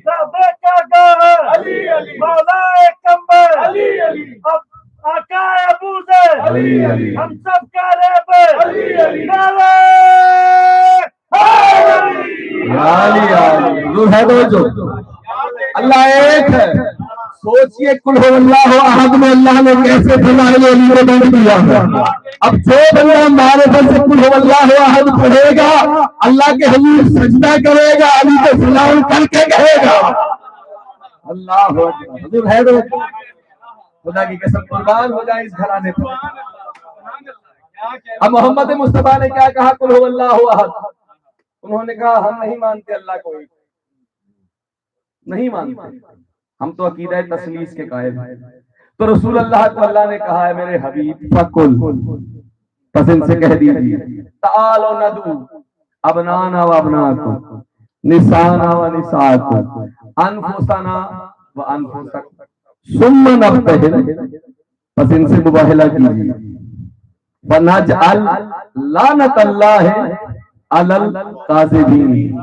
کعبے کا گاہ ہے، مولا کمبر، اب آقا ابو ذر، ہم سب کا ریب ہے، نعرہ اللہ ایک ہے۔ سوچئے قل هو اللہ احد میں اللہ نے کیسے فضائل علی کو بند کیا ہے۔ اب جو بندہ معرفت سے قل هو اللہ احد پڑھے گا، اللہ کے حضور سجدہ کرے گا، علی کو سلام کر کے کہے گا اللہ حضور ہے تو خدا کی قسم قربان ہو جائے اس گھرانے پر۔ اب محمد مصطفیٰ نے کیا کہا؟ قل هو اللہ احد۔ انہوں نے کہا ہم نہیں مانتے اللہ کو، نہیں مانتے، ہم تو عقیدہ تثلیث کے قائل ہیں۔ تو رسول اللہ کو اللہ نے کہا ہے میرے حبیب فقل، پس ان سے کہہ دیجیے تعالوا ندعو ابنانا و ابناکم، نسانا و نساءکم، انفسنا و انفسکم، ثم نبتہل، پس ان سے مباہلہ کیجیے، ونجعل لعنت اللہ علی الکاذبین۔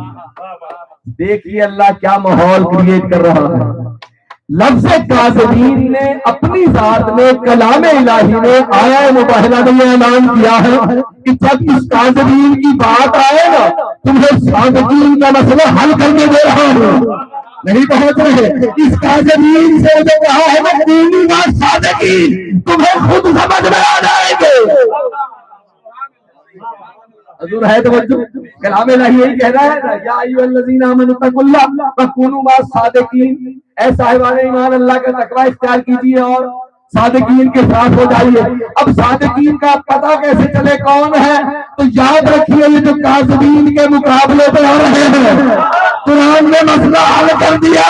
دیکھیے اللہ کیا ماحول کریٹ کر رہا ہے۔ لفظ کاذبین نے اپنی ذات میں کلام الہی میں آیا مباہلہ نے یہ اعلان کیا ہے کہ جب اس کاذبین کی بات آئے نا، تمہیں صادقین کا مسئلہ حل کرنے دے رہا ہوں، نہیں پہنچ رہے اس کاذبین سے جو کہا ہے وہ دینی بات صادقین تمہیں خود سمجھ میں آ جائے گے۔ حضور ہے توجہ، کلام الہی یہی کہہ رہا ہے نا، یا ایھا الذین آمنوا اتقوا اللہ وکونوا مع الصادقین، اے صاحبان ایمان اللہ کا تقوی اختیار کیجیے اور صادقین کے ساتھ ہو جائیے۔ اب صادقین کا پتہ کیسے چلے کون ہے؟ تو یاد رکھیے یہ جو کاذبین کے مقابلے پہ آ رہے ہیں، قرآن نے مسئلہ حل کر دیا،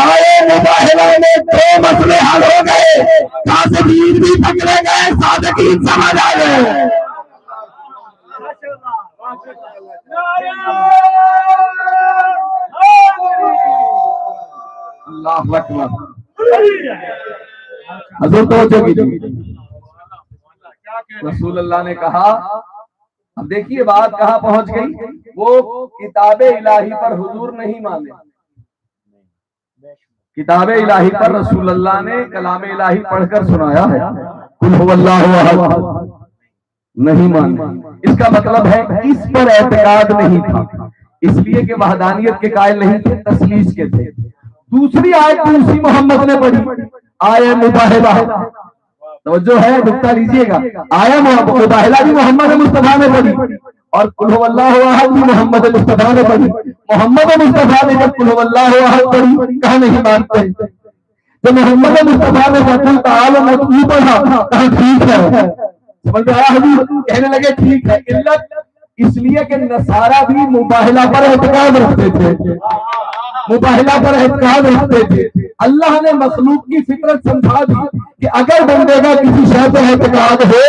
آئے مباہلہ میں 2 مسئلے حل ہو گئے، کاذبین بھی پکڑے گئے، صادقین سمجھ آ گئے۔ اللہ اکبر. حضور توجہ کیجیے. رسول اللہ نے کہا, اب دیکھیے بات کہاں پہنچ گئی. وہ کتاب الہی پر حضور نہیں مانے, کتاب الہی پر رسول اللہ نے کلام الہی پڑھ کر سنایا ہے, قل هو اللہ احد نہیں مانے. اس کا مطلب ہے اس پر اعتقاد نہیں تھا, اس لیے کہ وحدانیت کے قائل نہیں تھے, تثلیث کے تھے. دوسری آیت اسی محمد نے پڑھی, آیہ مباہلہ. توجہ ہے, نقطہ لیجئے گا. آیہ مباہلہ بھی محمد مصطفیٰ نے پڑھی اور قل هو اللہ احد بھی محمد مصطفیٰ نے پڑھی. محمد مصطفیٰ نے جب قل هو اللہ احد پڑھی, کہاں نہیں مانتے. جب محمد مصطفیٰ نے فقل تعالوا ندعو پڑھا, کہاں ٹھیک ہے. سمجھ میں آیا حضور, کہنے لگے ٹھیک ہے. علت اس لیے کہ نصارہ بھی مباہلہ پر اعتقاد رکھتے تھے, مباہلہ پر اعتقاد رکھتے تھے. اللہ نے مخلوق کی فطرت سمجھا دی کہ اگر بندے کا کسی شے پر اعتقاد ہو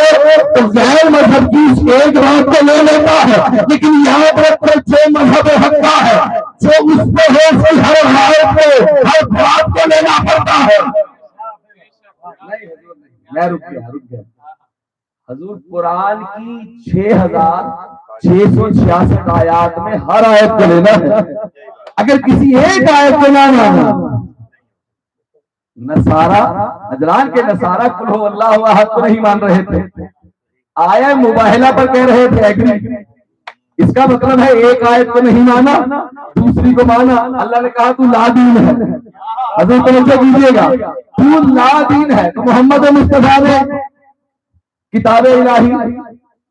تو غیر مذہب کی اس ایک بات کو لے لیتا ہے, لیکن یہاں پر جو مذہب حق کا ہے, جو اس پہ ہے, اس کی ہر حالت کو, ہر بات کو لینا پڑتا ہے. میں رک گیا. حضور قرآن کی 6666 آیات میں ہر آیت کو لینا ہے. اگر کسی ایک آیت کو نہ مانا, نصارہ نجران کے نصارہ قل هو اللہ احد کو نہیں مان رہے تھے, آیہ مباہلہ پر کہہ رہے تھے ایگری. اس کا مطلب ہے ایک آیت کو نہیں مانا, دوسری کو مانا. اللہ نے کہا تو لا دین ہے. حضور توجہ کیجیے گا, تو لا دین ہے. تو محمد مصطفیٰ نے کتاب الہی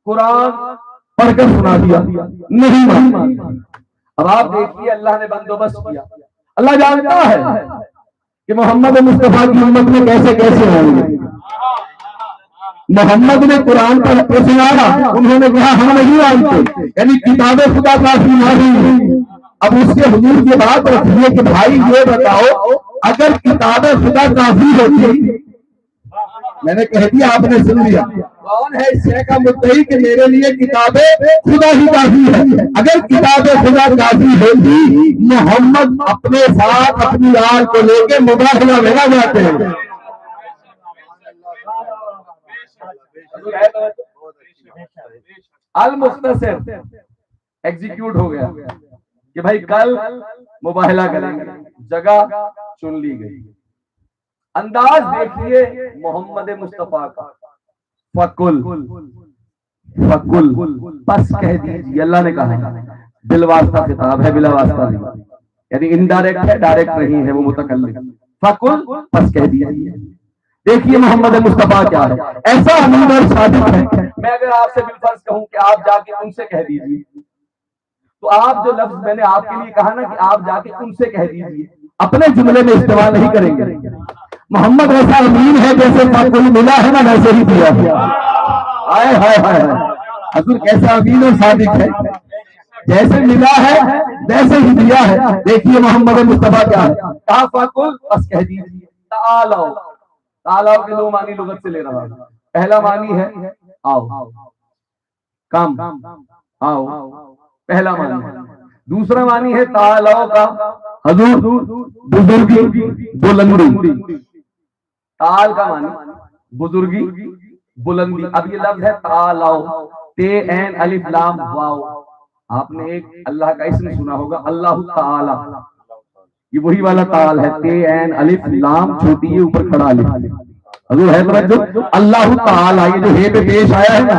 قرآن پڑھ کر سنا دیا, نہیں مانا. اب آپ دیکھیے اللہ نے بندوبست کیا. اللہ جانتا ہے کہ محمد مصطفیٰ کی امت میں کیسے کیسے ہوں گے. محمد نے قرآن پر سنایا, انہوں نے کہا ہم نہیں مانتے, یعنی کتاب خدا کافی نہیں. اب اس کے حضور کی بات رکھیے کہ بھائی یہ بتاؤ, اگر کتاب خدا کافی ہوتی, میں نے کہہ دیا آپ نے سن لیا, کون ہے اس شے کا مدعی کہ میرے لیے کتاب خدا ہی کافی ہے. اگر کتاب خدا کافی ہوتی, محمد اپنے ساتھ اپنی آل کو لے کے مباہلہ میں نہ جاتے ہیں. المختصر ایگزیکیوٹ ہو گیا کہ بھائی کل مباہلہ کریں گے, جگہ چن لی گئی. انداز دیکھیے محمد مصطفیٰ کا, فقل بس کہہ دیجیے. اللہ نے کہا بل واسطہ خطاب ہے, بلا واسطہ نہیں, یعنی انڈائریکٹ ہے, ڈائریکٹ نہیں ہے. وہ متکلم فقل بس کہہ دیجیے. دیکھیے محمد مصطفیٰ کیا ہے, ایسا امین اور صادق ہے. میں اگر آپ سے بالفرض کہوں کہ آپ جا کے ان سے کہہ دیجیے, تو آپ جو لفظ میں نے آپ کے لیے کہا نا کہ آپ جا کے ان سے کہہ دیجیے, اپنے جملے میں استعمال نہیں کریں گے. محمد ایسا امین ہے جیسے فقل ملا ہے نا, ویسے ہی دیا ہے. ہائے ہائے ہائے, حضور کیسا امین اور صادق ہے, جیسے ملا ہے ویسے ہی دیا ہے. دیکھیے محمد مصطفیٰ کیا ہے, کہا فقل بس کہہ دیجیے. تعالو, تعالو کے دو معنی لغت سے لے رہا ہے. پہلا معنی ہے آؤ, کم آؤ, پہلا معنی ہے. دوسرا معنی ہے تعالو کا حضور بزرگی بلندی. تال کا معنی بزرگی بلندی. اب یہ لفظ ہے تعالو, تے این الف لام واو. آپ نے ایک اللہ کا اسم سنا ہوگا, اللہ تعالی, یہ وہی والا تال ہے, تے این الف لام چھوٹی ہے اوپر کھڑا الف. حضور ہے توجہ, اللہ تعالی یہ جو ہے پہ پیش آیا ہے نا,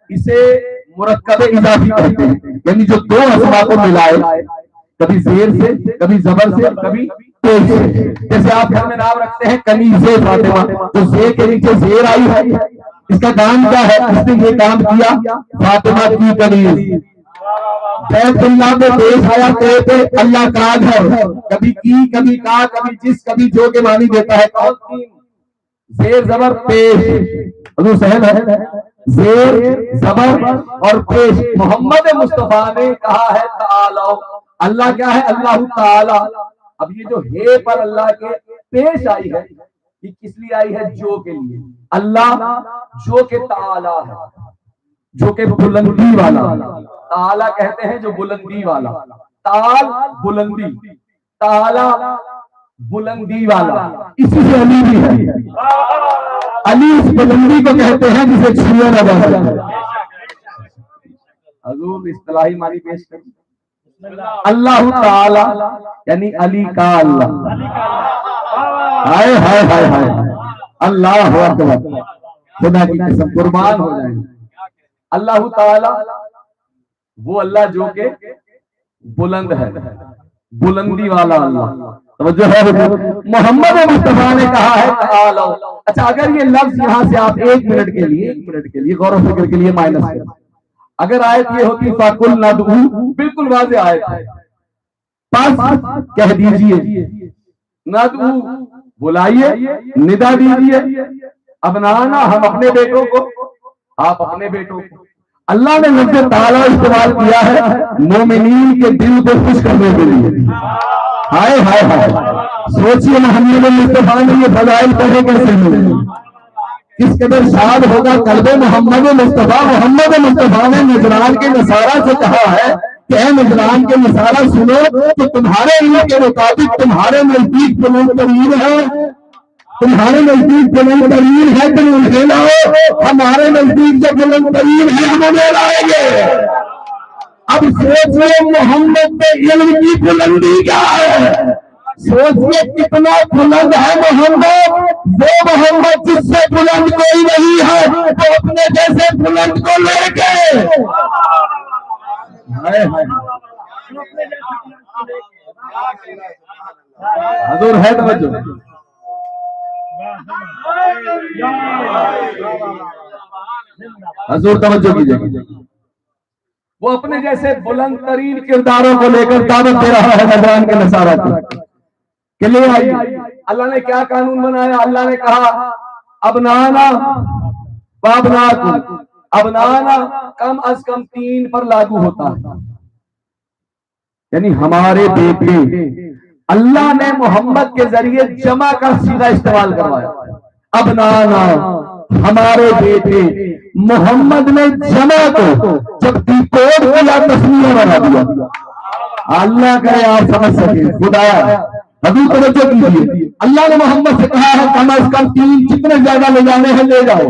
اسے مرکب اضافی کہتے ہیں, یعنی جو دو اسما کو ملائے, کبھی زیر سے, کبھی زبر سے, کبھی پیش سے. جیسے آپ گھر میں نام رکھتے ہیں کنیز فاطمہ, تو زیر کے نیچے زیر آئی ہے, اس کا کام کیا ہے, اس نے یہ کام کیا, فاطمہ کی کنیز. بیت اللہ میں پیش آیا کہتے اللہ کاغ ہے, کبھی کی, کبھی کا, کبھی جس, کبھی جو کے معنی دیتا ہے. کون؟ زیر زبر پیش. حضور سہل ہے, زیر زبر اور پیش. محمد مصطفیٰ نے کہا ہے تعالو, اللہ کیا ہے, اللہ تعالی. اب یہ جو ہے پر اللہ کے پیش آئی ہے, یہ کس لیے آئی ہے, جو کے لیے. اللہ جو کہ تعالی ہے, جو کہ بلندی والا، تعالی کہتے ہیں جو بلندی والا، تال بلندی، تعالی بلندی والا، اسی سے علی بھی ہے۔ علی اس بلندی کو کہتے ہیں جسے چھویا نہ جا سکے۔ حضور اصطلاحی معنی پیش کریں، اللہ تعالی یعنی علی کا اللہ۔ ہائے ہائے ہائے ہائے، اللہ اکبر، خدا کی قسم قربان ہو جائیں۔ اللہ تعالی وہ اللہ جو کہ بلند ہے، بلندی والا اللہ۔ توجہ ہے، محمد مصطفیٰ نے کہا ہے تعالو۔ اچھا اگر یہ لفظ یہاں سے آپ ایک منٹ کے لیے غور و فکر کے لیے مائنس کریں، اگر آیت یہ ہوتی فَقُلْ نَدْعُو، بالکل واضح آیت ہے، پس کہہ دیجئے، ندعو بلائیے، ندا دیجئے، ابنانا ہم اپنے بیٹوں کو، آپ اپنے بیٹوں کو۔ اللہ نے لفظ تعالیٰ استعمال کیا ہے مومنین کے دل کو خوش کرنے کے لیے۔ ہائے ہائے ہائے، سوچئے محمد مصطفیٰ نے یہ فضائل پڑھے کیسے ملے، کس قدر شاد ہوگا قلب محمد مصطفیٰ۔ محمد مصطفیٰ نے نجران کے نصارہ سے کہا ہے کہ اے نجران کے نصارہ سنو کہ تمہارے علم کے مطابق تمہارے نزدیک بلند ترین ہے، تمہارے نزدیک بلند ترین ہے، تم انہیں لاؤ، ہمارے نزدیک جو بلند ترین ہے ہم انہیں لائیں گے۔ اب سوچئے محمد کے علم کی بلندی کیا ہے، سوچئے کتنا بلند ہے محمد، وہ محمد جس سے بلند کوئی نہیں ہے، وہ اپنے جیسے بلند کو لے کے۔ حضور ہے توجہ، حضور توجہ کیجئے، وہ اپنے جیسے بلند ترین کرداروں کو لے کر دعوت دے رہا ہے نجران کے نصارہ کو کہ لے آئیے۔ اللہ نے کیا قانون بنایا، اللہ نے کہا ابنانا وابناکم، ابنانا کم از کم 3 پر لاگو ہوتا ہے، یعنی ہمارے بیٹے۔ اللہ نے محمد کے ذریعے جمع کا صیغہ استعمال کروایا، ابنانا ہمارے بیٹے۔ محمد نے جمع کو جب ڈیکوڈ کیا تسمیہ بنا دیا۔ اللہ کرے آپ سمجھ سکیں، خدایا حضور توجہ کیجیے، اللہ نے محمد سے کہا ہے کم از کم 3، جتنے زیادہ لے جانے ہیں لے جاؤ۔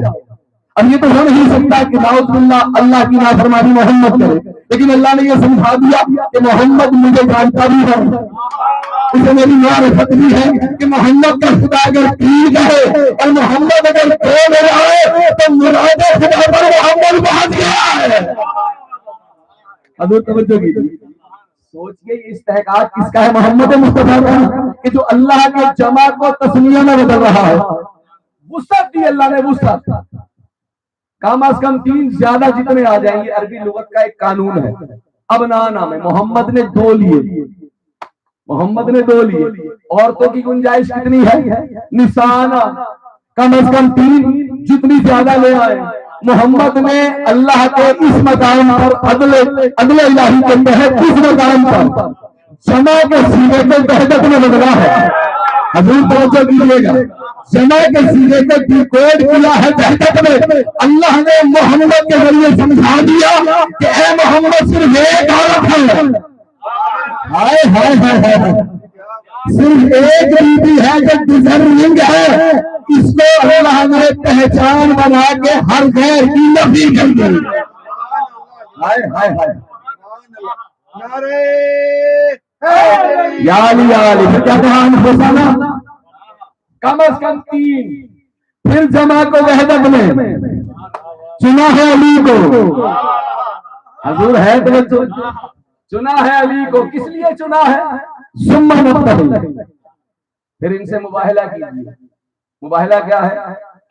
اب یہ تو ہو نہیں سکتا کہ نعوذ باللہ اللہ کی نافرمانی محمد کرے، لیکن اللہ نے یہ سمجھا دیا کہ محمد مجھے جانتا بھی ہے، اسے میری معرفت بھی ہے کہ محمد کا خدا اگر 3 ہے اور محمد اگر 2 لے جائے تو مراد خدا پر محمد پہنچ گیا ہے۔ حضور توجہ کیجیے، سوچئے یہ استحقاق کس کا ہے، محمد مصطفیٰ کا، کہ جو اللہ کے جمع کو تسمیہ میں بدل رہا ہے۔ وسعت دی اللہ نے، وسعت، کم از کم 3، زیادہ جتنے آ جائیں گے، عربی لغت کا ایک قانون ہے۔ اب نانا میں محمد نے 2 لیے، محمد نے 2 لیے، عورتوں کی گنجائش کتنی ہے، نسانہ کم از کم 3، جتنی زیادہ لے آئے۔ محمد نے اللہ کے اس مقام پر عدل الہی کے تحت اس مقام پر جمع کے صیغے کو وحدت میں بدلا ہے۔ حضور توجہ کیجیے گا، جمع کے صیغے کو ڈیکوڈ کیا ہے وحدت میں۔ اللہ نے محمد کے ذریعے سمجھا دیا کہ اے محمد صرف ایک عورت ہے، ہائے ہائے ہائے ہائے، صرف ایک بیوی ہے جو ڈیزرونگ ہے، اس کو اللہ نے پہچان بنا کے ہر غیر کی نفی کر دی۔ ہائے ہائے ہائے، یا علی یا علی، کیا کہا حسینہ، کم از کم 3، پھر جمع کو وحدت میں چنا ہے علی کو۔ حضور ہے تو چنا ہے علی کو، کس لیے چنا ہے، ثم نبتہل، پھر ان سے مباہلہ کیجیے۔ مباہلہ کیا ہے،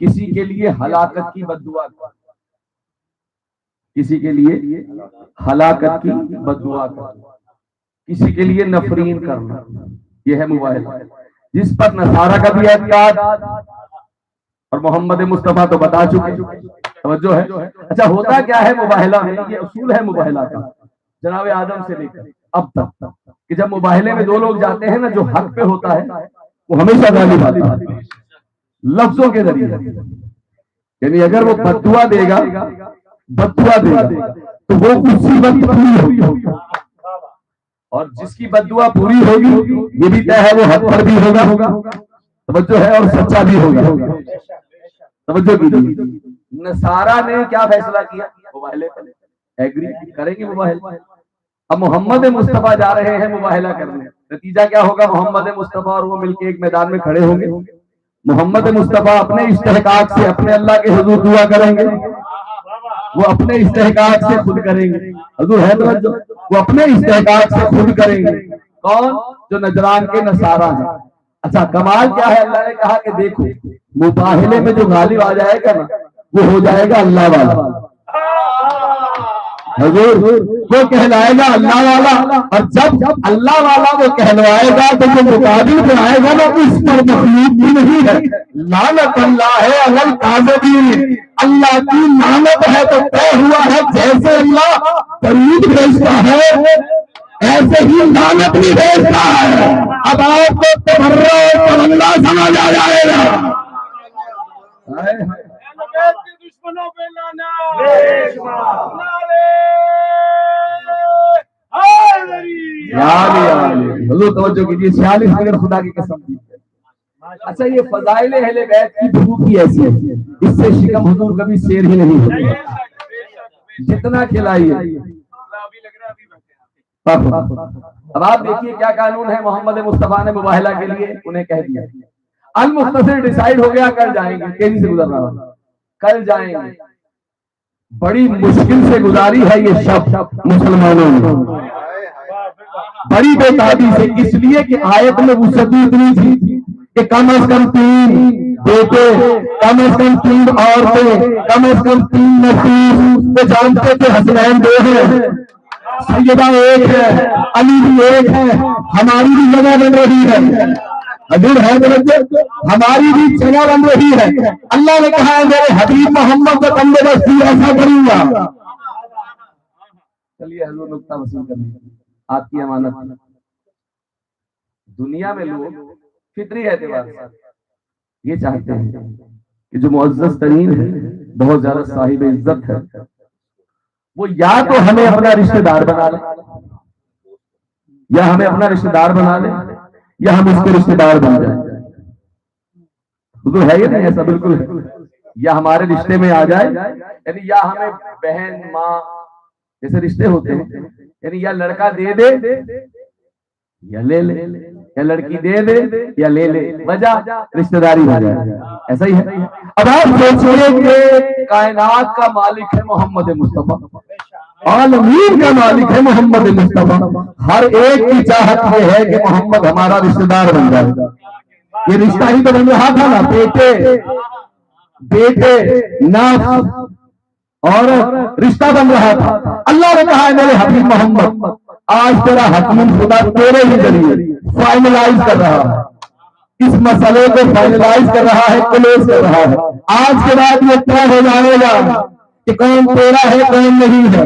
کسی کے لیے ہلاکت کی بد دعا، کسی کے لیے ہلاکت کی بد دعا کرنا، کسی کے لیے نفرین کرنا، یہ ہے مباہلہ، جس پر نصارہ کا بھی اعتقاد اور محمد مصطفیٰ تو بتا چکے۔ توجہ ہے، اچھا ہوتا کیا ہے مباہلہ میں، یہ اصول ہے مباہلہ کا جناب آدم سے لے کر اب تک، کہ جب مباہلے میں 2 لوگ جاتے ہیں نا، جو حق پہ ہوتا ہے وہ ہمیشہ غالب آتا ہے لفظوں کے ذریعے، یعنی اگر وہ بد دعا دے گا بددعا دے گا تو وہ اسی وقت پوری ہوگی، اور جس کی بددعا پوری ہوگی یہ بھی طے ہے وہ حق پر بھی ہوگا، توجہ ہے، اور سچا بھی ہوگا۔ توجہ کیجیے، نصارہ نے کیا فیصلہ کیا؟ مباہلے پر ایگری کریں گے مباہلہ۔ اب محمد مصطفیٰ جا رہے ہیں مباہلہ کرنے، نتیجہ کیا ہوگا؟ محمد مصطفیٰ اور وہ مل کے ایک میدان میں کھڑے ہوں گے، محمد مصطفیٰ اپنے استحقاق سے اپنے اللہ کے حضور دعا کریں گے، وہ اپنے استحقاق سے خود کریں گے، حضور ہے توجہ، وہ اپنے استحقاق سے خود کریں گے۔ کون؟ جو نجران کے نصارہ ہیں۔ اچھا کمال کیا ہے؟ اللہ نے کہا کہ دیکھو مباہلے میں جو غالب آ جائے گا نا وہ ہو جائے گا اللہ والا، حضور وہ کہلائے گا اللہ والا، اور جب اللہ والا وہ کہلوائے گا تو جو مقابل بنائے گا نا اس پر مخلوق بھی نہیں ہے۔ لعنت اللہ ہے علی الکاذبین، اللہ کی لعنت ہے تو طے ہوا ہے، جیسے اللہ درود بھیجتا ہے ایسے ہی لعنت بھی بھیجتا ہے۔ اب آپ کو تبرہ اور اللہ سمجھ آ جائے گا۔ دشمنوں پہ لانا حضور توجہ کیجیے، 46 اگر خدا کی قسم دی۔ اچھا یہ فضائل اہل بیت کی بھوک کی ایسی ہے، اس سے شکم حضور کبھی سیر ہی نہیں ہوتی، جتنا کھلائیے۔ اب آپ دیکھیے کیا قانون ہے، محمد مصطفیٰ نے مباہلہ کے لیے انہیں کہہ دیا، المختصر ڈیسائیڈ ہو گیا کل جائیں گے، تیزی سے گزر رہا ہے، کل جائیں گے۔ بڑی مشکل سے گزاری ہے یہ شب مسلمانوں نے، بڑی بے تابی سے، اس لیے کہ آیت میں وسعت اتنی تھی کہ کم از کم 3 بیٹے، کم از کم 3 عورتیں، کم از کم 3 نفوس، وہ جانتے تھے حسنین 2 ہیں، سیدہ 1 ہے، علی بھی 1 ہے، ہماری بھی جگہ بن رہی ہے، حضور ہے ہماری بھی جگہ بن رہی ہے۔ اللہ نے کہا ہے میرے حبیب محمد کا بندوبست ایسا کروں گا۔ چلیے حضور نقطہ وصول کریں، آپ کی امانت۔ دنیا میں لوگ فطری اعتبار سے یہ چاہتے ہیں کہ جو معزز ترین ہے، بہت زیادہ صاحب عزت ہے، وہ یا تو ہمیں اپنا رشتہ دار بنا لے، یا ہمیں اپنا رشتہ دار بنا لے، یا ہم اس کے رشتہ دار بن جائیں۔ تو ہے یہ نہیں ایسا؟ بالکل ہے، یا ہمارے رشتے میں آ جائے، یعنی یا ہمیں بہن ماں جیسے رشتے ہوتے ہیں، یعنی یا لڑکا دے دے یا لے لے، یا لڑکی دے دے یا لے لے، وجہ رشتہ داری ہو جائے، ایسا ہی ہے۔ اب آپ سوچئے کہ کائنات کا مالک ہے محمد مصطفیٰ، عالمین کا مالک ہے محمد مصطفیٰ، ہر ایک کی چاہت یہ ہے کہ محمد ہمارا رشتہ دار بن جائے۔ یہ رشتہ ہی تو بن رہا تھا نا، بیٹے ناف اور رشتہ بن رہا تھا۔ اللہ نے کہا ہے میرے حبیب محمد آج تیرا حکم خدا تیرے ہی ذریعے فائنلائز کر رہا ہے، اس مسئلے کو فائنلائز کر رہا ہے، کلوز کر رہا ہے۔ آج کے بعد یہ طے ہو جائے گا کہ کون تیرا ہے کون نہیں ہے،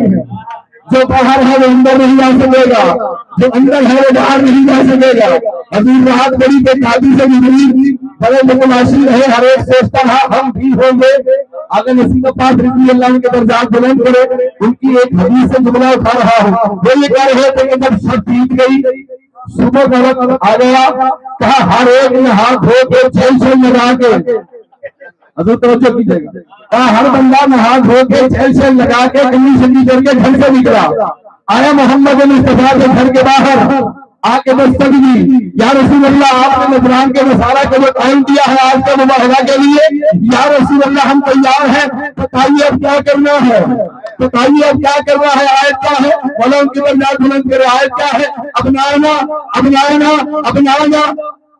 جو باہر ہے وہ اندر نہیں جا سکے گا، جو اندر ہے وہ باہر نہیں جا سکے گا۔ حضور رات بڑی بے تابی سے گزری، بڑے متلاشی رہے، ہر ایک سوچتا رہا ہم بھی ہوں گے۔ اگر نصیب پاک رضی اللہ عنہ کے درجات بلند کرے، ان کی ایک حدیث سے جملہ اٹھا رہا ہوں، وہ یہ کہہ رہے تھے کہ جب شب بیت گئی، صبح کا وقت آ گیا، کہا ہر ایک نے ہاتھ دھو کے چھل لگا کے، حضور توجہ کیجیے گا، کہا ہر بندہ نہا دھو کے چھل لگا کے کنی شنی کر کے گھر سے نکلا، آیا محمد مصطفیٰ کے گھر کے باہر آ کے دستک دی، یا رسول اللہ آپ نے نجران کے نصارہ کو جو ٹائم دیا ہے آج کا مباہلہ کے لیے، یا رسول اللہ ہم تیار ہیں، بتائیے اب کیا کرنا ہے، بتائیے اب کیا کرنا ہے، آیت کیا ہے، مولا ان کی درجات بلند کرے، آیت کیا ہے، اپنانا اپنانا اپنانا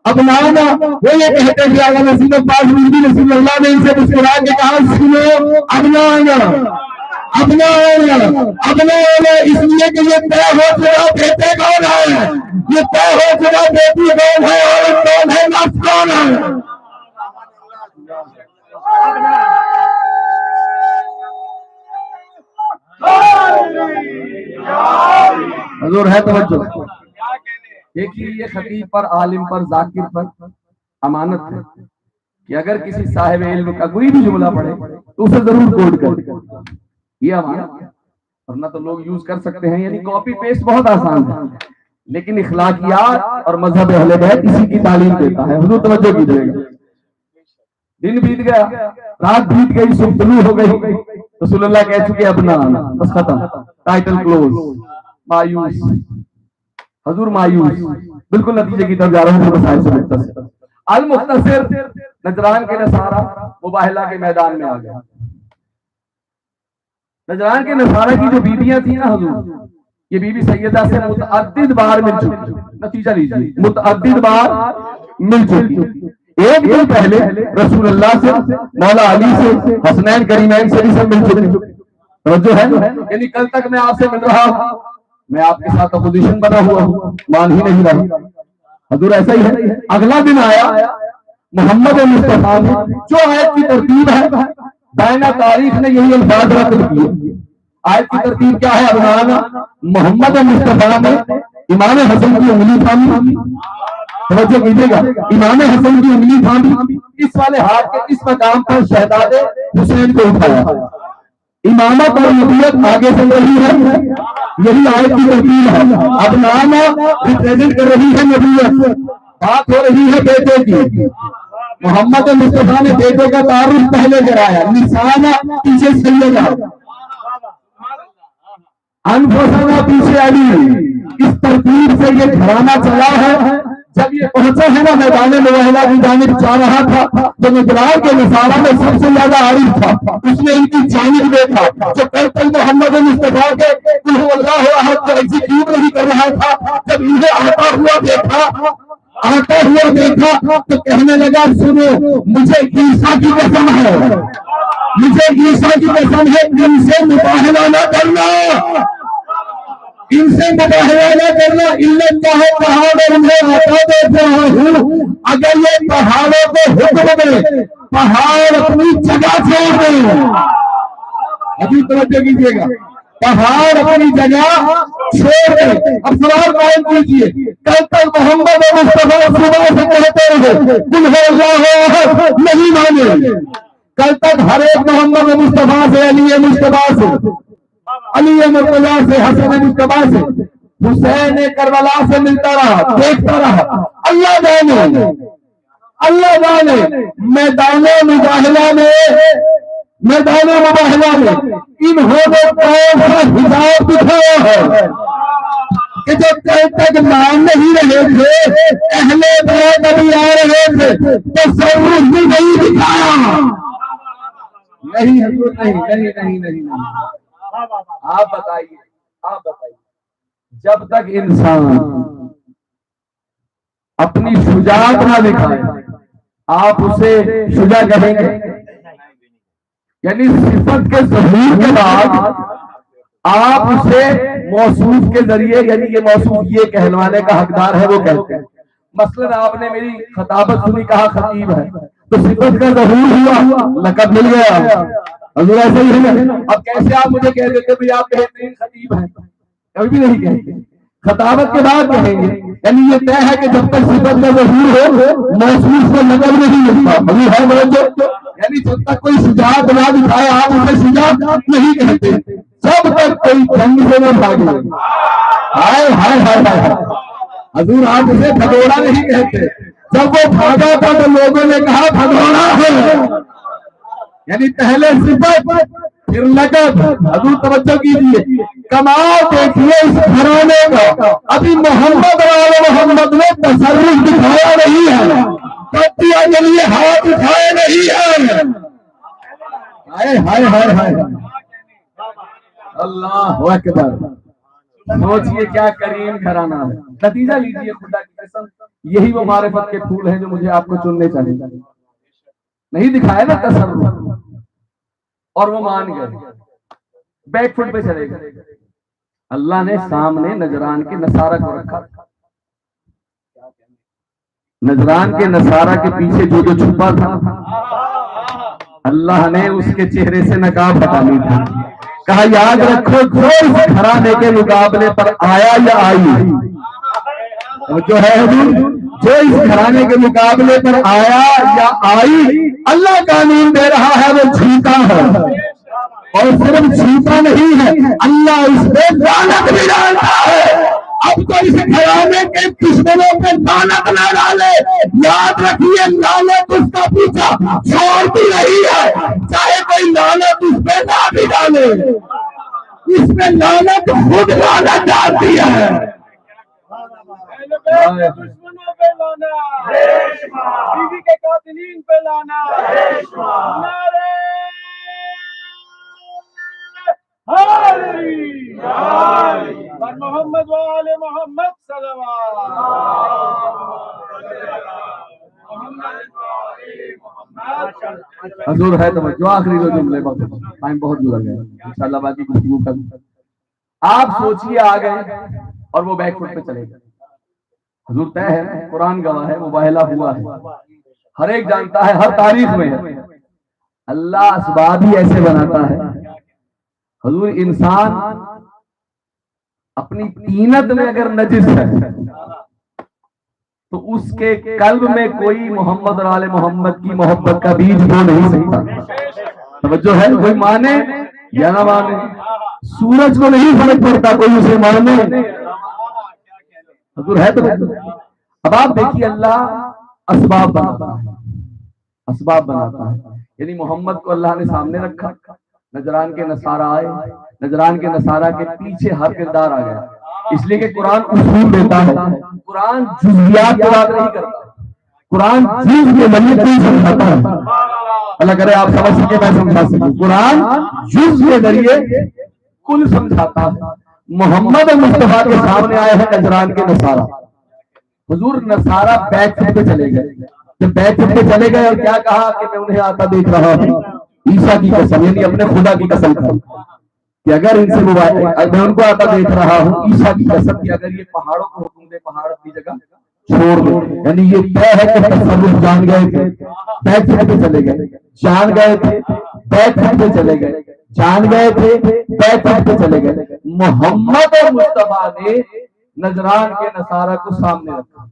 اپنانا۔ وہ یہ کہتے ہیں اگر نصیب پاک رسول اللہ نے ان سے مسکرا کے کہا سنو اپنانا اپنانا اپنانا، اس لیے کہ یہ طے ہو چکا بیٹے کون ہے، یہ طے ہو چکا بیٹی کون ہے، عورت کون ہے، نفس کون ہے۔ حضور ہے توجہ، دیکھیے یہ خطیب پر، عالم پر، ذاکر پر امانت ہے کہ اگر کسی صاحب علم کا کوئی بھی جملہ پڑھے تو اسے ضرور کوٹ کر، یہ امانت ہے، ورنہ تو لوگ یوز کر سکتے ہیں، یعنی کاپی پیسٹ بہت آسان ہے، لیکن اخلاقیات اور مذہب اہل بیت اسی کی تعلیم دیتا ہے۔ حضور توجہ کیجیے گا، دن بیت گیا، رات بیت گئی، صبح طلوع ہو گئی، رسول اللہ کہہ چکے اپنا بس ختم، ٹائٹل کلوز، مایوس، حضور مایوس، بالکل نتیجے کی طرف جا رہا ہوں مسائل سے مختصر۔ المختصر، نجران کے نصارہ مباہلہ کے میدان میں آ گیا۔ نجران کے نصارہ کی جو بیویاں تھیں نا حضور، یہ بی بی سیدہ سے متعدد بار مل چکی، نتیجہ لیجیے، متعدد بار مل چکی۔ ایک دن پہلے رسول اللہ سے، مولا علی سے، حسنین کریمین سے بھی سب مل چکی، توجہ ہے، یعنی کل تک میں آپ سے مل رہا ہوں، میں آپ کے ساتھ اپوزیشن بنا ہوا ہوں، مان ہی نہیں رہا۔ حضور ایسا ہی ہے۔ اگلا دن آیا، محمد مصطفیٰ نے جو آیت کی ترتیب ہے، دائنا تاریخ نے یہی الفاظ رقم کیے۔ آیت کی ترتیب کیا ہے؟ ابنانا، محمد مصطفیٰ نے امام حسن کی انگلی تھامی، توجہ کیجیے گا، امام حسن کی انگلی تھامی، اس والے ہاتھ کے اس مقام پر شہزاد حسین کو اٹھایا۔ امامت اور نبوت آگے سے رہی ہے، یہی آیت کی ترتیب ہے۔ ابنانا ریپریزنٹ کر رہی ہے نبوت، بات ہو رہی ہے بیٹے کی، محمد مصطفیٰ نے بیٹے کا تعارف پہلے کرایا، نسانا پیچھے سیدہ، انفسنا پیچھے علی، اس ترتیب سے یہ گھرانہ چلا ہے۔ جب یہ پہنچا ہے نا میدان مباہلہ کی جانب جا رہا تھا، جو نجران کے نصارہ میں سب سے زیادہ عارف تھا، اس نے ان کی جانب دیکھا، جو کل تک محمد مصطفیٰ کے قل هو اللہ احد کو ایگزیکیوٹ نہیں کر رہا تھا، جب انہیں آتا ہوا دیکھا تو کہنے لگا سنو، مجھے عیسیٰ کی قسم ہے، مجھے عیسیٰ کی قسم ہے، ان سے مباہلہ نہ کرنا، ان سے مباہلہ نہ کرنا، علت کا ہے پہاڑوں میں آتا دیکھ رہا ہوں، اگر یہ پہاڑوں کو حکم دے، پہاڑ اپنی جگہ چھوڑ دیں، ابھی توجہ کیجیے گا، پہاڑ اپنی جگہ چھوڑ دیں۔ اب سوال قائم کیجیے، کل تک محمد مصطفیٰ صبح سے کہتے رہے قل هو اللہ احد، نہیں مانے، کل تک ہر ایک محمد مصطفیٰ سے، علی مصطفیٰ سے، علی مرتضیٰ سے، حسن مصطفیٰ سے، حسین کربلا سے ملتا رہا، دیکھتا رہا۔ اللہ جانے، اللہ جانے، میدان مباہلہ میں انہوں نے کون سا حجاب دکھایا ہے کہ جو کل تک مان نہیں رہے تھے، اہل بیت ابھی آ رہے تھے، تصرف بھی نہیں دکھایا۔ نہیں حضور، نہیں، آپ بتائیے، جب تک انسان اپنی شجاعت نہ دکھائے آپ اسے شجاع کہیں گے؟ یعنی صفت کے ظہور کے بعد آپ اسے موصوف کے ذریعے، یعنی یہ موصوف یہ کہلوانے کا حقدار ہے، وہ کہتے ہیں۔ مثلا آپ نے میری خطابت سنی، کہا خطیب ہے، تو صفت کا ظہور ہوا، لقب مل گیا، حضور ایسا ہی ہے نا۔ اب کیسے آپ مجھے کہہ دیتے بھئی آپ بہترین خطیب ہیں؟ کبھی بھی نہیں کہتے، خطابت کے بعد کہیں گے، یعنی یہ طے ہے کہ جب تک صفت کا ظہور ہو موصوف کو لقب نہیں ملتا۔ ابھی ہے توجہ، یعنی جب تک کوئی شجاعت نہ دکھائے آپ اسے شجاع نہیں کہتے، جب تک کوئی جنگ سے نہ بھاگے۔ ہائے ہائے ہائے ہائے، حضور آپ اسے بھگوڑا نہیں کہتے، جب وہ بھاگا تھا تو لوگوں نے کہا بھگوڑا ہے، یعنی پہلے صفت پھر لقب۔ حضور توجہ کیجیے، کمال دیکھیے اس گھرانے کا، ابھی محمد والے محمد نے تصرف دکھایا نہیں ہے، پتیاں کے لیے ہاتھ اٹھائے نہیں ہے۔ ہائے ہائے ہائے ہائے، اللہ اکبر، سوچئے کیا کریم گھرانہ ہے۔ نتیجہ لیجیے، خدا کی قسم یہی وہ معرفت کے پھول ہیں جو مجھے آپ کو چننے چاہیے۔ نہیں دکھایا نا تصرف، اور وہ مان گئے، بیک فٹ پہ چلے گئے۔ اللہ نے سامنے نجران کے نصارہ کو رکھا، نجران کے نصارہ کے پیچھے جو چھپا تھا، اللہ نے اس کے چہرے سے نقاب ہٹانی تھی۔ کہا یاد رکھو، جو اس گھرانے کے مقابلے پر آیا یا آئی، جو ہے حضور، جو اس گھرانے کے مقابلے پر آیا یا آئی، اللہ قانون دے رہا ہے وہ جھوٹا ہے۔ اور صرف چھوٹا نہیں ہے، اللہ اس پہ لعنت بھی ڈالتا ہے۔ اب تو اس گھرانے کے دشمنوں پہ لعنت نہ ڈالے، یاد رکھیے لعنت اس کا پیچھا چھوڑتی رہی ہے، چاہے کوئی لعنت اس پہ نہ بھی ڈالے، اس میں لعنت خود لعنت ڈالتی ہے۔ دشمنوں پہ لانا، بیوی کے قاتلین پہ لانا، نعرے پر محمد وآل محمد صلوات۔ حضور ہے توجہ، آخری دو جملے ٹائم بہت گزر گیا، انشاءاللہ باقی گفتگو کریں۔ آپ سوچئے آ گئے اور وہ بیک فٹ پہ چلے گئے، حضور طے ہے، قرآن گواہ ہے، مباہلہ ہوا ہے، ہر ایک جانتا ہے، ہر تاریخ میں ہے، اللہ اسباب ہی ایسے بناتا ہے۔ حضور انسان اپنی طینت میں اگر نجس ہے تو اس کے قلب میں کوئی محمد اور آل محمد کی محبت کا بیج بو نہیں سکتا۔ توجہ ہے، کوئی مانے یا نہ مانے، سورج کو نہیں فرق پڑتا کوئی اسے مانے، حضور ہے تو۔ اب آپ دیکھیے اللہ اسباب بناتا ہے، اسباب بناتا ہے، یعنی محمد کو اللہ نے سامنے رکھا، نجران کے نصارہ آئے، نجران کے نصارہ کے پیچھے ہر کردار آ گیا، اس لیے کہ قرآن اصول دیتا ہے، قرآن جزیات کی بات نہیں کرتا، قرآن چیز کے ذریعے کوئی سمجھاتا ہے، اللہ کرے آپ سمجھ سکے میں سمجھا سکوں، قرآن جز کے ذریعے کل سمجھاتا ہے۔ محمد مصطفیٰ کے سامنے آئے ہیں نجران کے نصارہ، حضور نصارہ بیک فٹ پہ چلے گئے، جب بیک فٹ پہ چلے گئے اور کیا کہا کہ میں انہیں آتا دیکھ رہا ہوں، عیسیٰ کی قسم، یعنی اپنے خدا کی قسم کھائی کہ اگر ان سے میں ان کو آتا دیکھ رہا ہوں، عیسیٰ کی قسم کہ اگر یہ پہاڑوں کو حکم دے پہاڑ اپنی جگہ چھوڑ دو، یعنی یہ طے ہے کہ تصرف جان گئے تھے، بیک فٹ پہ چلے گئے، جان گئے تھے، بیک فٹ پہ چلے گئے، جان گئے تھے، بیک فٹ پہ چلے گئے۔ محمد اور مصطفیٰ نے نجران کے نصارہ کو سامنے رکھا،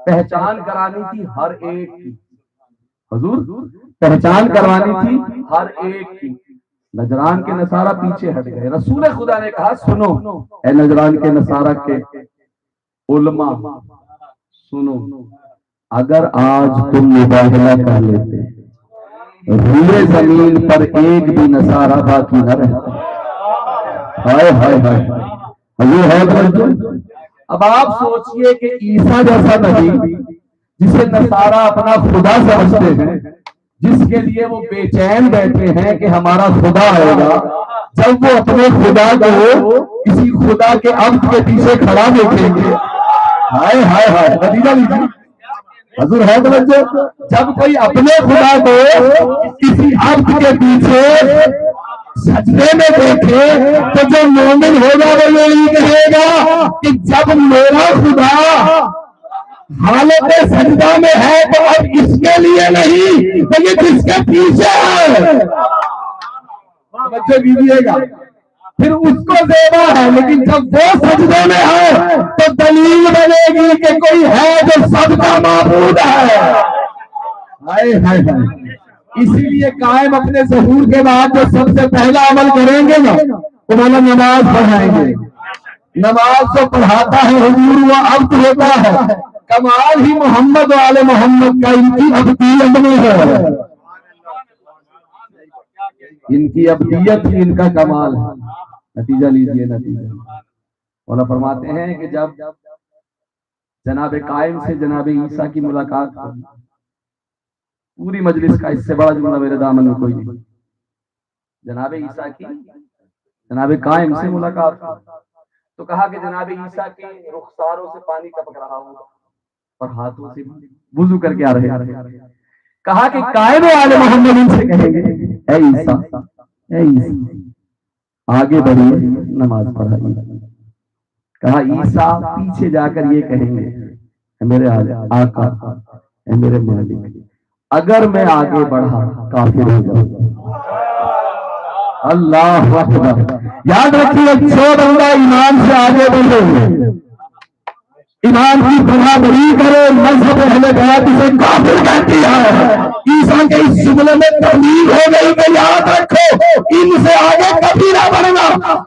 پہچان کرانی تھی ہر ایک کی، حضور پہچان کروانی تھی ہر ایک کی۔ نجران کے نصارہ پیچھے ہٹ گئے، رسول خدا نے کہا سنو اے نجران کے نصارہ کے علماء سنو، اگر آج تم مباہلہ کر لیتے روئے زمین پر ایک بھی نصارہ باقی نہ رہتا۔ ہائے ہائے ہائے، حضور ہے توجہ۔ اب آپ سوچئے کہ عیسیٰ جیسا نبی جسے نصارہ اپنا خدا سمجھتے ہیں، جس کے لیے وہ بے چین بیٹھے ہیں کہ ہمارا خدا آئے گا، جب وہ اپنے خدا کو کسی خدا کے عبد کے پیچھے کھڑا دیکھیں گے، ہائے ہائے ہائے، نتیجہ لیجیے، حضور ہے توجہ، جب کوئی اپنے خدا کو کسی عبد کے پیچھے سجدے میں دیکھے تو جو مومن ہوگا وہ یہی کہے گا کہ جب میرا خدا حالت سجدہ میں ہے تو اب اس کے لیے نہیں تو یہ جس کے پیچھے ہے، بچے دیجیے گا، پھر اس کو زیبا ہے، لیکن جب وہ سجدے میں ہے تو دلیل بنے گی کہ کوئی ہے جو سب کا معبود ہے۔ ہائے ہائے ہائے، اسی لیے قائم اپنے ظہور کے بعد جو سب سے پہلا عمل کریں گے نا تو وہ نماز پڑھائیں گے، نماز جو پڑھاتا ہے حضور وہ عبد ہوتا ہے، کمال ہی محمد و آل محمد کا ان کی عبدیت میں ہے، ان کی عبدیت ہی ان کا کمال ہے۔ نتیجہ لیجئے، نتیجہ مولا فرماتے ہیں کہ جب جناب قائم سے جناب عیسیٰ کی ملاقات ہوئی، پوری مجلس کا اس سے بڑا جملہ میرے دامن میں کوئی نہیں، جناب عیسیٰ کی جناب قائم سے ملاقات ہوئی تو کہا کہ جناب عیسیٰ کے رخساروں سے پانی ٹپک رہا ہوں اور ہاتھوں سے وضو کر کے آ رہے ہیں، کہا کہ قائم والے محمد ان سے کہیں گے اے عیسیٰ اے عیسیٰ آگے بڑھیے نماز پڑھائیے، کہا عیسیٰ پیچھے جا کر یہ کہیں گے اے میرے آقا اے میرے مالک اگر میں آگے بڑھا کافر ہو جاؤں۔ اللہ اکبر، یاد رکھیے جو بندہ ایمان سے آگے بڑھے ایمان کی برابری کرو، مذہب اہل بیت سے کافر کہتی ہے۔ عیسیٰ کے اس جملے میں تبلیغ ہو گئی کہ یاد رکھو ان سے آگے کبھی نہ بڑھنا۔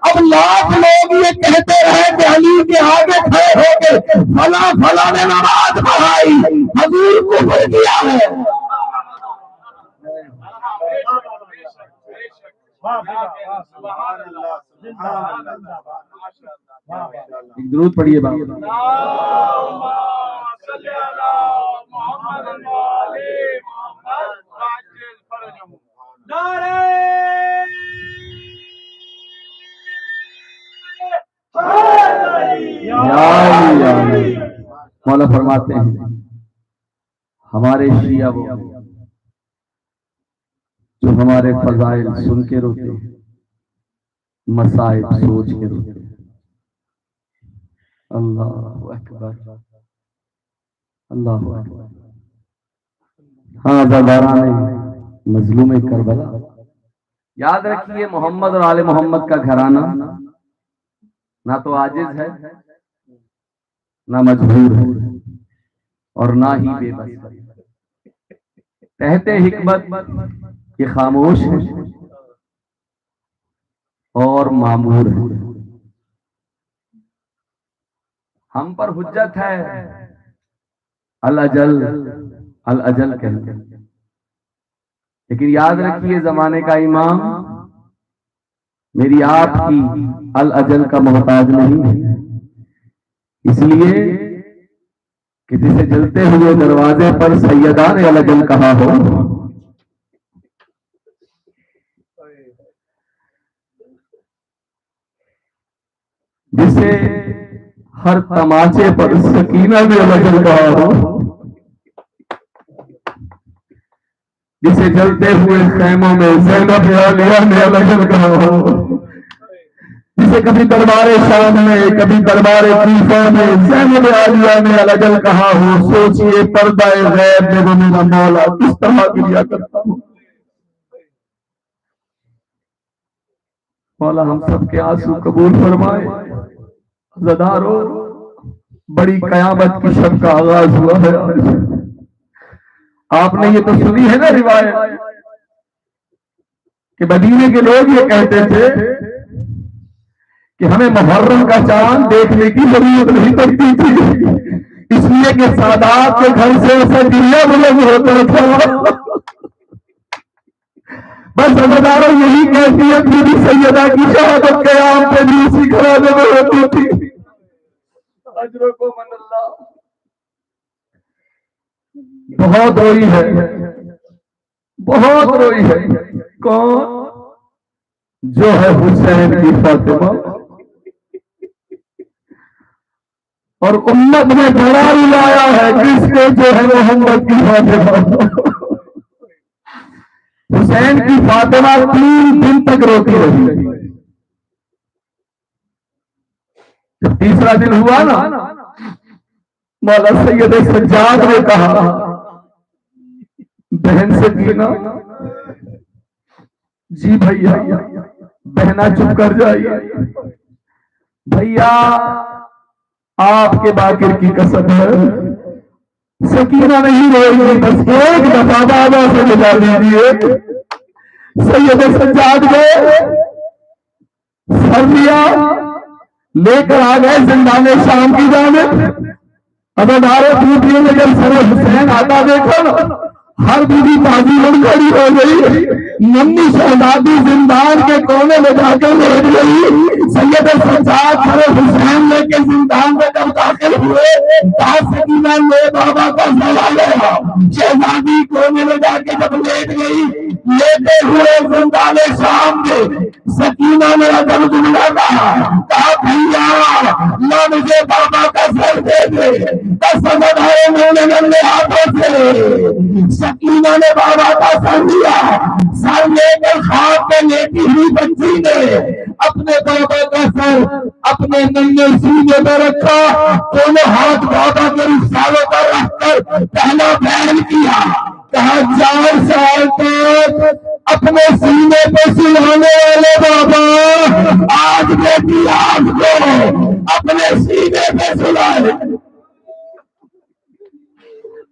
اب لاکھ لوگ یہ کہتے رہے کہ علی کے آگے کھڑے ہو کے فلاں فلاں نے نماز پڑھائی، حضور کفر کیا ہے۔ درود پڑھیے باپ۔ مولا فرماتے ہیں ہمارے شیعہ وہ جو ہمارے فضائل سن کے روتے ہیں، مسائل سوچ کے روتے ہیں۔ اللہ اکبر، اللہ اکبر۔ ہاں زباران مظلوم کربلا، یاد رکھیے محمد اور آل محمد کا گھرانہ نہ تو عاجز ہے، نہ مجبور ہے، اور نہ ہی بے بس ہے۔ تحت حکمت یہ خاموش ہے اور معمور ہے۔ ہم پر حجت ہے الاجل الاجل کہتے ہیں، لیکن یاد رکھیے زمانے کا امام میری آپ کی الاجل کا محتاج نہیں ہے، اس لیے کہ جسے جلتے ہوئے دروازے پر سیدان الاجل کہا ہو، جسے ہر تماچے پر سکینہ نے الاجل کہا ہو، جسے جلتے ہوئے خیموں میں زینب عالیہ نے الاجل کہا ہو، جسے کبھی دربار شام میں کبھی دربار کوفہ میں زینب عالیہ نے الاجل کہا ہو، سوچئے پردہ غیب میں وہ میرا مولا کس طرح گریا کرتا ہوں۔ مولا ہم سب کے آنسو قبول فرمائے۔ عزادارو، بڑی قیامت کی شب کا آغاز ہوا ہے آج۔ آپ نے یہ تو سنی ہے نا روایت کہ مدینے کے لوگ یہ کہتے تھے کہ ہمیں محرم کا چاند دیکھنے کی ضرورت نہیں پڑتی تھی، اس لیے کہ سادات کے گھر سے ایسا گریا بلند ہوتا تھا۔ بس عزادارو یہی کیفیت بی بی سیدہ کی شہادت قیام پہ بھی اسی گھرانے میں ہوتی تھی۔ اجرکم من اللہ۔ بہت روئی ہے، بہت روئی ہے۔ کون؟ جو ہے حسین کی فاطمہ، اور امت نے بڑا رلایا ہے جس کے جو ہے محمد کی فاطمہ۔ حسین کی فاطمہ 3 دن تک روتی رہی۔ جب تیسرا دن ہوا نا، مولا سید سجاد نے کہا بہن سکینہ، جی بھیا، بہنا چپ کر جائیے، بھیا آپ کے باقر کی قسم ہے سکینہ نہیں روئی، بس ایک دفعہ بابا سے ملا لیجیے۔ سید سجاد گئے، سر لیا، لے کر آ گئے زندان شام کی جانب۔ عزادارو بیویوں نے جب سر حسین آتا دیکھا نا، ہر بیوی تازی کھڑی ہو گئی، ننھی شہزادی زندان کے کونے میں جا کر لیٹ گئی۔ سید سجاد سر حسین لے کے زندان میں جب داخل ہوئے، سکینہ نے بابا کا سوال لیا، شہزادی کونے میں جا کے جب لیٹ گئی، لیتے ہوئے زندان شام میں سکینہ نے اگر جملہ کہا بھیا نہ مجھے بابا کا سر دے دے، قسم اٹھائے میں نے ننھے ہاتھوں سے۔ سکینہ نے بابا کا سر لیا، سر لے کر خواب میں لیٹی ہوئی بچی نے اپنے بابا کا سر اپنے ننھے سینے میں رکھا، دونوں ہاتھ بابا کے رخساروں پر رکھ کر پہلا بیان کیا، کہا 4 سال تک اپنے سینے پہ سلانے والے بابا آج بیٹی آج کو اپنے سینے پہ سلائے۔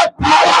18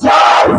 4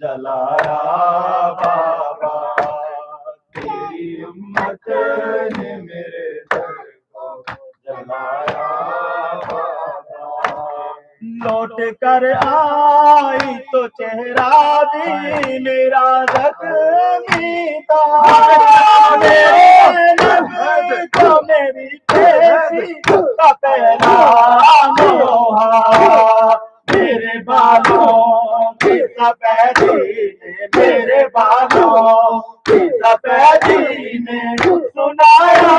جلایا بابا تیری امت نے میرے در کو جلایا بابا لوٹ کر آئی تو چہرہ بھی میرا زخمی تھا میرے نبی کو میری پیشی کا پہلا لوہا میرے بالوں کی سفیدی نے میرے بالوں کی سفیدی نے سنایا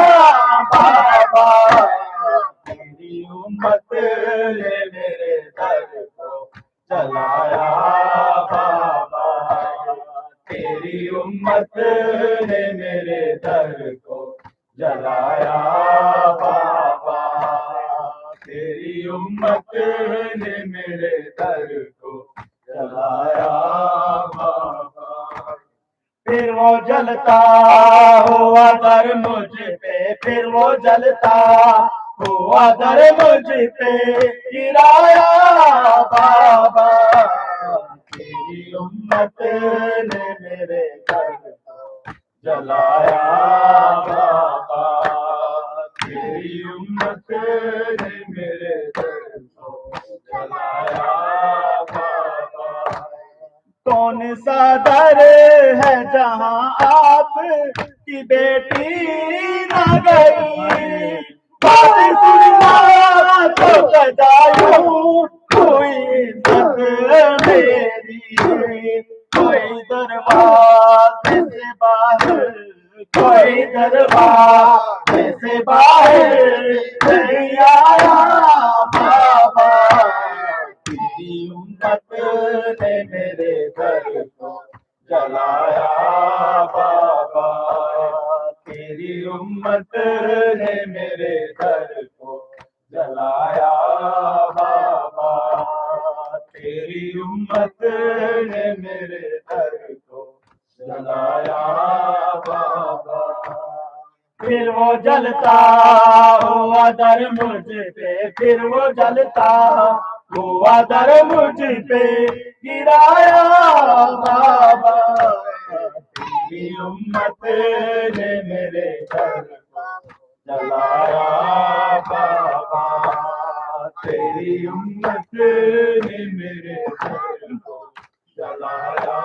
بابا تیری امت نے میرے در کو جلایا بابا تیری امت نے میرے در کو جلایا بابا تیری امت نے میرے در کو جلایا بابا پھر وہ جلتا ہوا در مجھ پہ پھر وہ جلتا ہوا در مجھ پہ گرایا بابا تیری امت نے میرے در کو جلایا بابا تیری امت نے میرے در کو جلایا بابا کون سا در ہے جہاں آپ کی بیٹی نہ گئی بات سننا تو گدایوں کوئی عزت میری کوئی دروازے سے باہر کوئی دروازے سے باہر نہیں آیا بابا تیری امت نے میرے در کو جلایا بابا تیری امت نے میرے در کو جلایا بابا تیری امت نے میرے در کو جلایا بابا پھر وہ جلتا ہوا در مجھ پہ پھر وہ جلتا ہوا در مجھ پہ گرایا بابا تیری امت نے میرے در کو جلایا بابا تیری امت نے میرے در کو جلایا